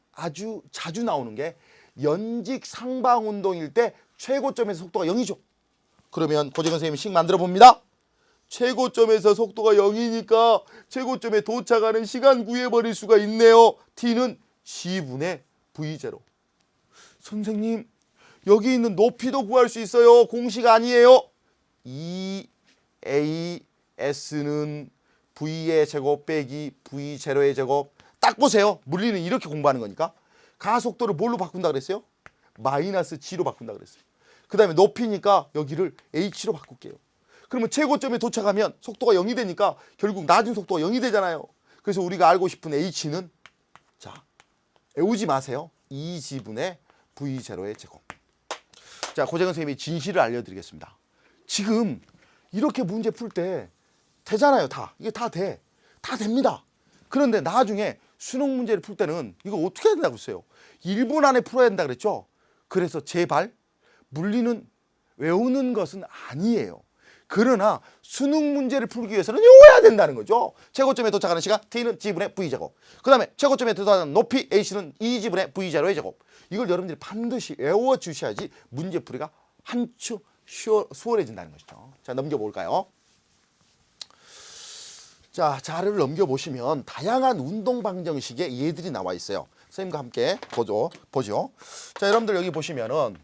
자주 나오는 게 연직 상방 운동일 때 최고점에서 속도가 0이죠. 그러면 고재근 선생님이 식 만들어 봅니다. 최고점에서 속도가 0이니까 최고점에 도착하는 시간 구해버릴 수가 있네요. T는 G분의 V0. 선생님, 여기 있는 높이도 구할 수 있어요. 공식 아니에요. 2AS는 V의 제곱 빼기 V0의 제곱. 딱 보세요. 물리는 이렇게 공부하는 거니까. 가속도를 뭘로 바꾼다 그랬어요? 마이너스 G로 바꾼다 그랬어요. 그 다음에 높이니까 여기를 H로 바꿀게요. 그러면 최고점에 도착하면 속도가 0이 되니까 결국 낮은 속도가 0이 되잖아요. 그래서 우리가 알고 싶은 H는, 자, 외우지 마세요. 2G분의 V0의 제곱. 자, 고재근 선생님이 진실을 알려드리겠습니다. 지금 이렇게 문제 풀 때 되잖아요. 다. 이게 다 돼. 다 됩니다. 그런데 나중에 수능 문제를 풀 때는 이거 어떻게 해야 된다고 했어요? 1분 안에 풀어야 된다 그랬죠? 그래서 제발 물리는 외우는 것은 아니에요. 그러나 수능 문제를 풀기 위해서는 외워야 된다는 거죠. 최고점에 도착하는 시간 T는 G분의 V제곱. 그 다음에 최고점에 도달하는 높이 H는 2G분의 V0의 제곱. 이걸 여러분들이 반드시 외워주셔야지 문제 풀이가 한층 수월해진다는 것이죠. 자, 넘겨볼까요? 자, 자료를 넘겨보시면 다양한 운동 방정식의 예들이 나와 있어요. 선생님과 함께 보죠. 자, 여러분들 여기 보시면은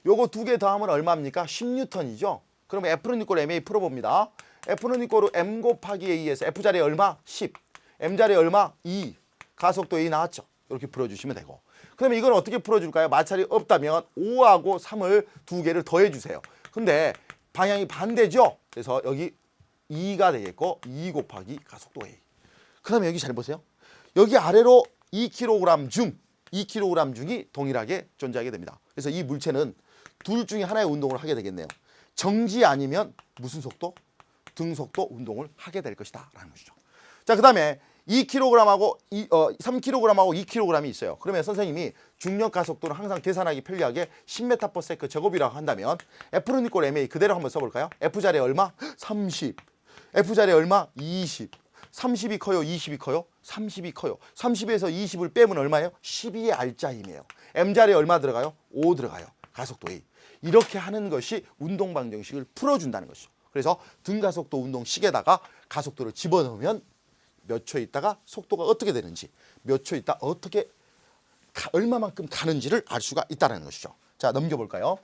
요거 두 개 더하면 얼마입니까? 10N이죠. 그럼 F는 이꼴 MA 풀어봅니다. F는 이꼴 M 곱하기 A에서 F 자리에 얼마? 10. M 자리에 얼마? 2. 가속도 A 나왔죠. 이렇게 풀어주시면 되고. 그러면 이걸 어떻게 풀어줄까요? 마찰이 없다면 5하고 3을 두 개를 더해주세요. 근데 방향이 반대죠. 그래서 여기 2가 되겠고 2 곱하기 가속도 A. 그 다음에 여기 잘 보세요. 여기 아래로 2kg 중이 동일하게 존재하게 됩니다. 그래서 이 물체는 둘 중에 하나의 운동을 하게 되겠네요. 정지 아니면 무슨 속도? 등속도 운동을 하게 될 것이다 라는 것이죠. 자, 그 다음에 2kg하고 3kg하고 2kg이 있어요. 그러면 선생님이 중력 가속도를 항상 계산하기 편리하게 10m/s 제곱이라고 한다면 F는 이꼴 MA 그대로 한번 써볼까요? F 자리에 얼마? 30. F 자리에 얼마? 20. 30이 커요? 20이 커요? 30이 커요. 30에서 20을 빼면 얼마예요? 12의 R자임이에요. M 자리에 얼마 들어가요? 5 들어가요. 가속도 A. 이렇게 하는 것이 운동 방정식을 풀어준다는 것이죠. 그래서 등가속도 운동식에다가 가속도를 집어넣으면 몇 초 있다가 속도가 어떻게 되는지, 몇 초 있다 어떻게 얼마만큼 가는지를 알 수가 있다는 것이죠. 자, 넘겨볼까요?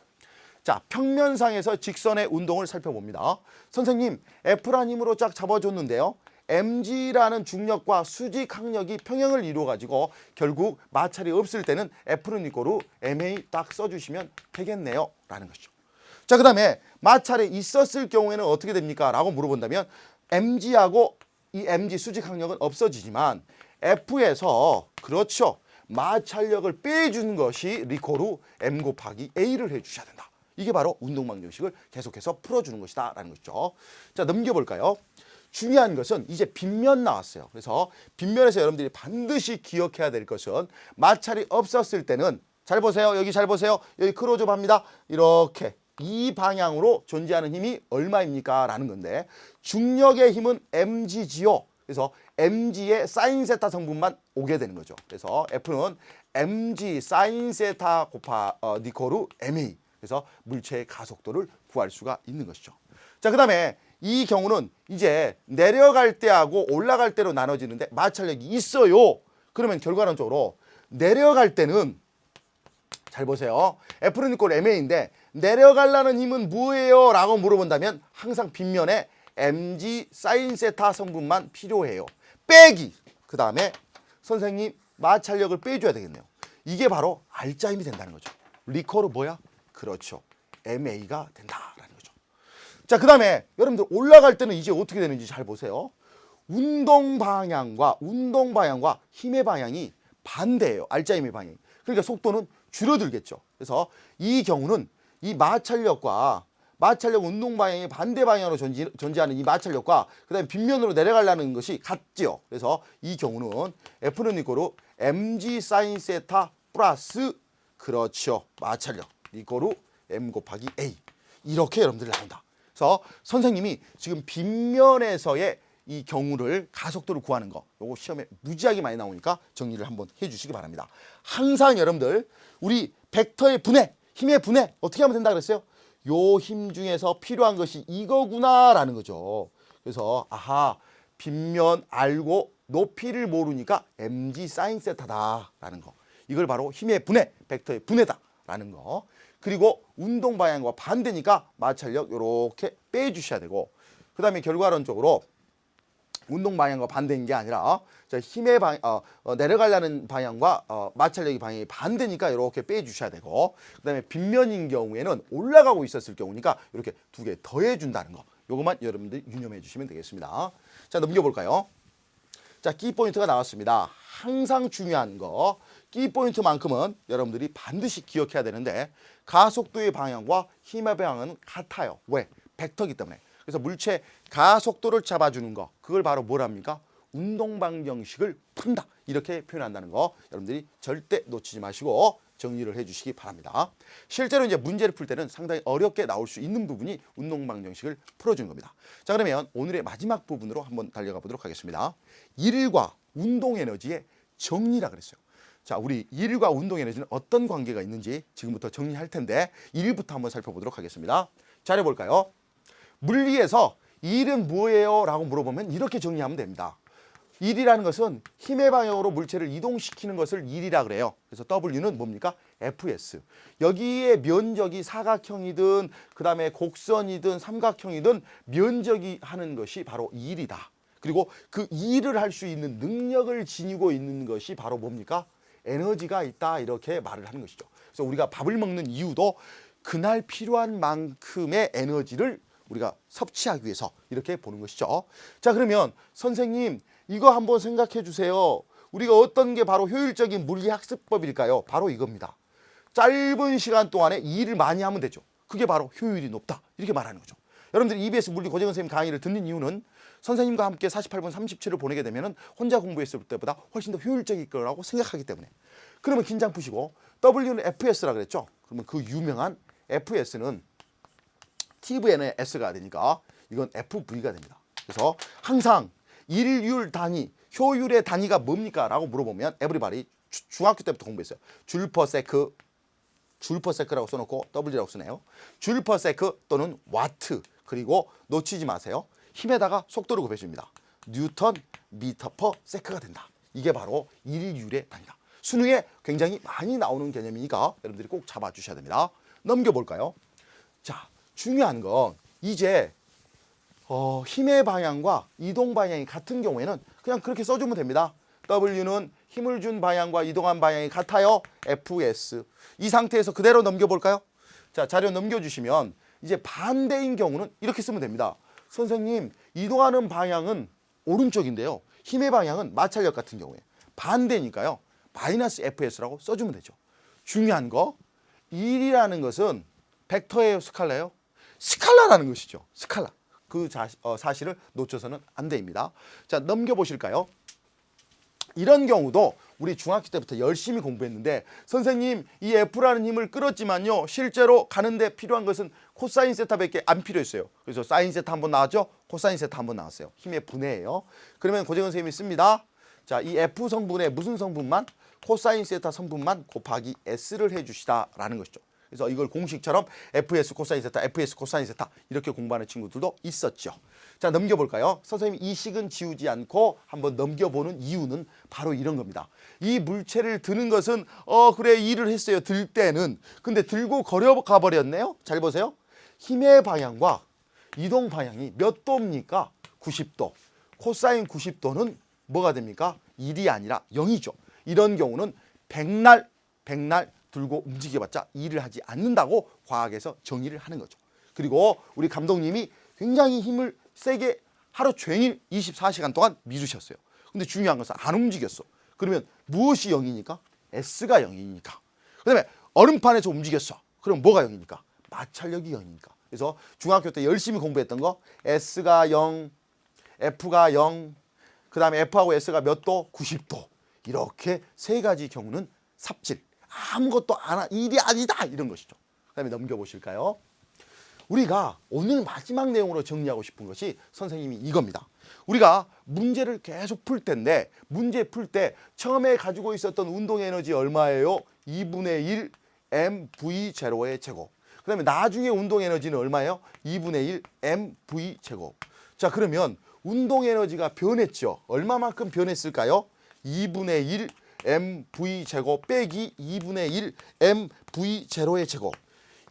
자, 평면상에서 직선의 운동을 살펴봅니다. 선생님, F라는 힘으로 쫙 잡아줬는데요. mg라는 중력과 수직 항력이 평행을 이루어가지고 결국 마찰이 없을 때는 F는 이꼬르 ma 딱 써주시면 되겠네요 라는 것이죠. 자, 그 다음에 마찰이 있었을 경우에는 어떻게 됩니까? 라고 물어본다면 mg하고 이 mg 수직 항력은 없어지지만 F에서 그렇죠. 마찰력을 빼주는 것이 리코르 m 곱하기 a를 해주셔야 된다. 이게 바로 운동 방정식을 계속해서 풀어주는 것이다 라는 것이죠. 자, 넘겨볼까요? 중요한 것은 이제 빗면 나왔어요. 그래서 빗면에서 여러분들이 반드시 기억해야 될 것은 마찰이 없었을 때는 잘 보세요. 여기 잘 보세요. 여기 크로즈업합니다. 이렇게 이 방향으로 존재하는 힘이 얼마입니까? 라는 건데 중력의 힘은 mg지요. 그래서 mg의 사인 세타 성분만 오게 되는 거죠. 그래서 F는 mg 사인 세타 니코르 ma. 그래서 물체의 가속도를 구할 수가 있는 것이죠. 자, 그 다음에 이 경우는 이제 내려갈 때하고 올라갈 때로 나눠지는데 마찰력이 있어요. 그러면 결과론적으로 내려갈 때는 잘 보세요. F는 이꼴 ma인데 내려가려는 힘은 뭐예요? 라고 물어본다면 항상 빗면에 mg 사인 세타 성분만 필요해요. 빼기. 그 다음에 선생님 마찰력을 빼줘야 되겠네요. 이게 바로 R자 힘이 된다는 거죠. 리코르 뭐야? 그렇죠. ma가 된다라는 거죠. 자, 그 다음에 여러분들 올라갈 때는 이제 어떻게 되는지 잘 보세요. 운동 방향과 힘의 방향이 반대예요. R자 힘의 방향이. 그러니까 속도는 줄어들겠죠. 그래서 이 경우는 이 마찰력과 마찰력 운동 방향이 반대 방향으로 존재하는 이 마찰력과 그다음에 빗면으로 내려가려는 것이 같지요. 그래서 이 경우는 F는 이꼬르 mg 사인 세타 플러스 그렇죠. 마찰력 이꼬르 m 곱하기 a 이렇게 여러분들이 나온다. 그래서 선생님이 지금 빗면에서의 이 경우를 가속도를 구하는 거 요거 시험에 무지하게 많이 나오니까 정리를 한번 해주시기 바랍니다. 항상 여러분들 우리 벡터의 분해, 힘의 분해 어떻게 하면 된다 그랬어요? 요 힘 중에서 필요한 것이 이거구나라는 거죠. 그래서 아하 빗면 알고 높이를 모르니까 mg 사인 세타다라는 거. 이걸 바로 힘의 분해, 벡터의 분해다라는 거. 그리고 운동 방향과 반대니까 마찰력 이렇게 빼주셔야 되고 그 다음에 결과론적으로 운동 방향과 반대인 게 아니라 힘의 내려가려는 방향과 마찰력의 방향이 반대니까 이렇게 빼주셔야 되고 그다음에 빗면인 경우에는 올라가고 있었을 경우니까 이렇게 두 개 더해 준다는 거. 요것만 여러분들이 유념해 주시면 되겠습니다. 자, 넘겨볼까요? 자, 키포인트가 나왔습니다. 항상 중요한 거 키포인트만큼은 여러분들이 반드시 기억해야 되는데 가속도의 방향과 힘의 방향은 같아요. 왜? 벡터이기 때문에. 그래서 물체 가속도를 잡아주는 거 그걸 바로 뭐랍니까? 운동 방정식을 푼다 이렇게 표현한다는 거 여러분들이 절대 놓치지 마시고 정리를 해주시기 바랍니다. 실제로 이제 문제를 풀 때는 상당히 어렵게 나올 수 있는 부분이 운동 방정식을 풀어주는 겁니다. 자, 그러면 오늘의 마지막 부분으로 한번 달려가 보도록 하겠습니다. 일과 운동 에너지의 정리라 그랬어요. 자, 우리 일과 운동 에너지는 어떤 관계가 있는지 지금부터 정리할 텐데 일부터 한번 살펴보도록 하겠습니다. 잘해 볼까요? 물리에서 일은 뭐예요? 라고 물어보면 이렇게 정리하면 됩니다. 일이라는 것은 힘의 방향으로 물체를 이동시키는 것을 일이라 그래요. 그래서 W는 뭡니까? Fs. 여기에 면적이 사각형이든 그 다음에 곡선이든 삼각형이든 면적이 하는 것이 바로 일이다. 그리고 그 일을 할 수 있는 능력을 지니고 있는 것이 바로 뭡니까? 에너지가 있다 이렇게 말을 하는 것이죠. 그래서 우리가 밥을 먹는 이유도 그날 필요한 만큼의 에너지를 우리가 섭취하기 위해서 이렇게 보는 것이죠. 자, 그러면 선생님 이거 한번 생각해 주세요. 우리가 어떤 게 바로 효율적인 물리학습법일까요? 바로 이겁니다. 짧은 시간 동안에 일을 많이 하면 되죠. 그게 바로 효율이 높다 이렇게 말하는 거죠. 여러분들이 EBS 물리 고재근 선생님 강의를 듣는 이유는 선생님과 함께 48분 37을 보내게 되면 혼자 공부했을 때보다 훨씬 더 효율적일 거라고 생각하기 때문에. 그러면 긴장 푸시고 W는 FS라 그랬죠. 그러면 그 유명한 FS는 TVN의 S가 되니까 이건 FV가 됩니다. 그래서 항상 일률 단위, 효율의 단위가 뭡니까? 라고 물어보면 에브리바디 중학교 때부터 공부했어요. 줄 퍼 세크, 줄 퍼 세크라고 써놓고 W라고 쓰네요. 줄 퍼 세크 또는 와트. 그리고 놓치지 마세요. 힘에다가 속도를 곱해줍니다. 뉴턴 미터 퍼 세크가 된다. 이게 바로 일률의 단위다. 수능에 굉장히 많이 나오는 개념이니까 여러분들이 꼭 잡아주셔야 됩니다. 넘겨볼까요? 자, 중요한 건 이제 힘의 방향과 이동 방향이 같은 경우에는 그냥 그렇게 써주면 됩니다. W는 힘을 준 방향과 이동한 방향이 같아요. FS. 이 상태에서 그대로 넘겨볼까요? 자, 자료 넘겨주시면 이제 반대인 경우는 이렇게 쓰면 됩니다. 선생님, 이동하는 방향은 오른쪽인데요. 힘의 방향은 마찰력 같은 경우에 반대니까요. 마이너스 FS라고 써주면 되죠. 중요한 거, 일이라는 것은 벡터예요, 스칼라예요? 스칼라라는 것이죠. 스칼라. 그 사실을 놓쳐서는 안 됩니다. 자, 넘겨보실까요? 이런 경우도 우리 중학교 때부터 열심히 공부했는데 선생님 이 F라는 힘을 끌었지만요. 실제로 가는데 필요한 것은 코사인 세타밖에 안 필요했어요. 그래서 사인 세타 한번 나왔죠. 코사인 세타 한번 나왔어요. 힘의 분해예요. 그러면 고재근 선생님이 씁니다. 자, 이 F 성분의 무슨 성분만? 코사인 세타 성분만 곱하기 S를 해주시다라는 것이죠. 그래서 이걸 공식처럼 FS 코사인 세타, FS 코사인 세타 이렇게 공부하는 친구들도 있었죠. 자, 넘겨볼까요? 선생님이 이 식은 지우지 않고 한번 넘겨보는 이유는 바로 이런 겁니다. 이 물체를 드는 것은 그래 일을 했어요. 들 때는. 근데 들고 걸어가 버렸네요. 잘 보세요. 힘의 방향과 이동 방향이 몇 도입니까? 90도. 코사인 90도는 뭐가 됩니까? 1이 아니라 0이죠. 이런 경우는 백날 들고 움직여봤자 일을 하지 않는다고 과학에서 정의를 하는 거죠. 그리고 우리 감독님이 굉장히 힘을 세게 하루 종일 24시간 동안 밀으셨어요. 근데 중요한 것은 안 움직였어. 그러면 무엇이 0이니까? S가 0이니까. 그 다음에 얼음판에서 움직였어. 그럼 뭐가 0이니까? 마찰력이 0이니까. 그래서 중학교 때 열심히 공부했던 거 S가 0, F가 0, 그 다음에 F하고 S가 몇 도? 90도. 이렇게 세 가지 경우는 삽질. 아무것도 안 일이 아니다 이런 것이죠. 그 다음에 넘겨보실까요? 우리가 오늘 마지막 내용으로 정리하고 싶은 것이 선생님이 이겁니다. 우리가 문제를 계속 풀 텐데 문제 풀 때 처음에 가지고 있었던 운동 에너지 얼마예요? 2분의 1 mv 제로의 제곱. 그 다음에 나중에 운동 에너지는 얼마예요? 2분의 1 mv 제곱. 자, 그러면 운동 에너지가 변했죠. 얼마만큼 변했을까요? 2분의 1 mv 제곱 빼기 2분의 1 mv 제로의 제곱.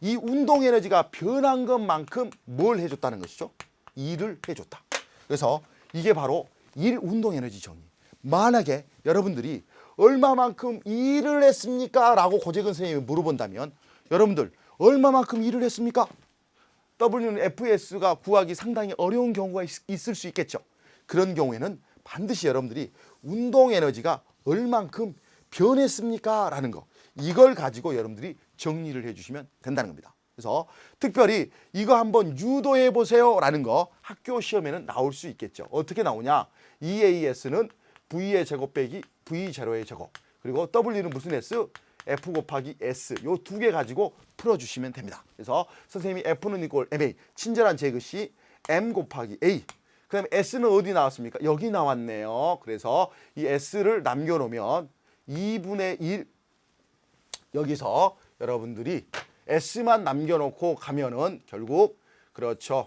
이 운동 에너지가 변한 것만큼 뭘 해줬다는 것이죠? 일을 해줬다. 그래서 이게 바로 일 운동 에너지 정의. 만약에 여러분들이 얼마만큼 일을 했습니까? 라고 고재근 선생님이 물어본다면 여러분들 얼마만큼 일을 했습니까? W는 FS가 구하기 상당히 어려운 경우가 있을 수 있겠죠. 그런 경우에는 반드시 여러분들이 운동 에너지가 얼만큼 변했습니까? 라는 거. 이걸 가지고 여러분들이 정리를 해주시면 된다는 겁니다. 그래서 특별히 이거 한번 유도해 보세요 라는 거 학교 시험에는 나올 수 있겠죠. 어떻게 나오냐? EAS는 V의 제곱 빼기 V0의 제곱, 그리고 W는 무슨 S? F 곱하기 S. 요 두 개 가지고 풀어주시면 됩니다. 그래서 선생님이 F는 이꼴 MA, 친절한 제그시 M 곱하기 A. 그 다음에 S는 어디 나왔습니까? 여기 나왔네요. 그래서 이 S를 남겨놓으면 2분의 1, 여기서 여러분들이 S만 남겨놓고 가면은 결국 그렇죠.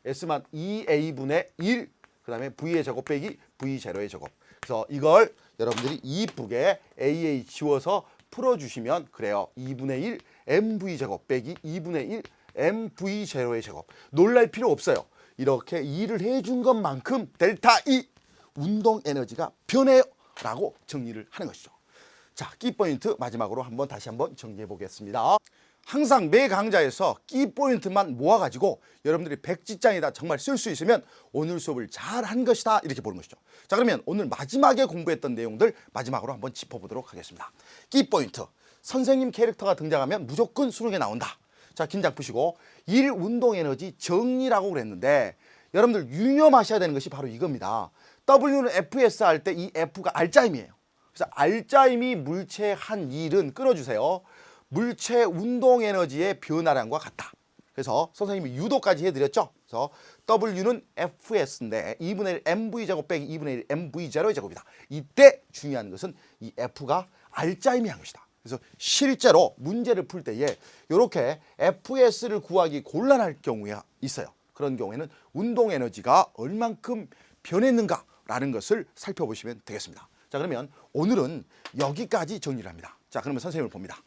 S만 2A분의 1, 그 다음에 V의 제곱 빼기 V0의 제곱. 그래서 이걸 여러분들이 이쁘게 AA 지워서 풀어주시면 그래요. 2분의 1 MV 제곱 빼기 2분의 1 MV 제로의 제곱. 놀랄 필요 없어요. 이렇게 일을 해준 것만큼 델타 E 운동 에너지가 변해요 라고 정리를 하는 것이죠. 자, 키포인트 마지막으로 다시 한번 정리해 보겠습니다. 항상 매 강좌에서 키포인트만 모아가지고 여러분들이 백지장에다 정말 쓸 수 있으면 오늘 수업을 잘 한 것이다 이렇게 보는 것이죠. 자, 그러면 오늘 마지막에 공부했던 내용들 마지막으로 한번 짚어보도록 하겠습니다. 키포인트. 선생님 캐릭터가 등장하면 무조건 수능에 나온다. 자, 긴장 푸시고 일 운동 에너지 정리라고 그랬는데 여러분들 유념하셔야 되는 것이 바로 이겁니다. W는 FS 할 때 이 F가 알짜임이에요. 그래서 알짜임이 물체의 한 일은 끊어주세요. 물체 운동 에너지의 변화량과 같다. 그래서 선생님이 유도까지 해드렸죠. 그래서 W는 FS인데 2분의 1 MV 제곱 빼기 2분의 1 MV 제로의 제곱이다. 이때 중요한 것은 이 F가 알짜임이 한 것이다. 그래서 실제로 문제를 풀 때에 이렇게 FS를 구하기 곤란할 경우가 있어요. 그런 경우에는 운동 에너지가 얼만큼 변했는가라는 것을 살펴보시면 되겠습니다. 자, 그러면 오늘은 여기까지 정리를 합니다. 자, 그러면 선생님을 봅니다.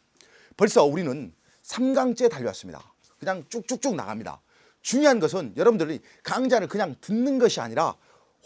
벌써 우리는 3강째 달려왔습니다. 그냥 쭉쭉쭉 나갑니다. 중요한 것은 여러분들이 강좌를 그냥 듣는 것이 아니라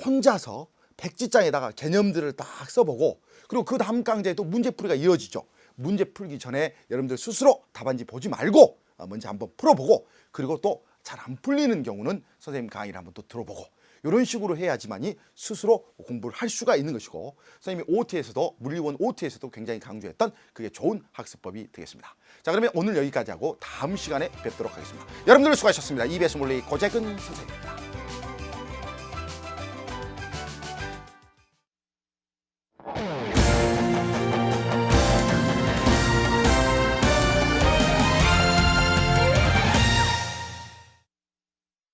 혼자서 백지장에다가 개념들을 딱 써보고 그리고 그 다음 강좌에 또 문제풀이가 이어지죠. 문제 풀기 전에 여러분들 스스로 답안지 보지 말고 먼저 한번 풀어보고 그리고 또 잘 안 풀리는 경우는 선생님 강의를 한번 또 들어보고 이런 식으로 해야지만이 스스로 공부를 할 수가 있는 것이고 선생님이 OT에서도 물리원 OT에서도 굉장히 강조했던 그게 좋은 학습법이 되겠습니다. 자, 그러면 오늘 여기까지 하고 다음 시간에 뵙도록 하겠습니다. 여러분들 수고하셨습니다. EBS 물리 고재근 선생님.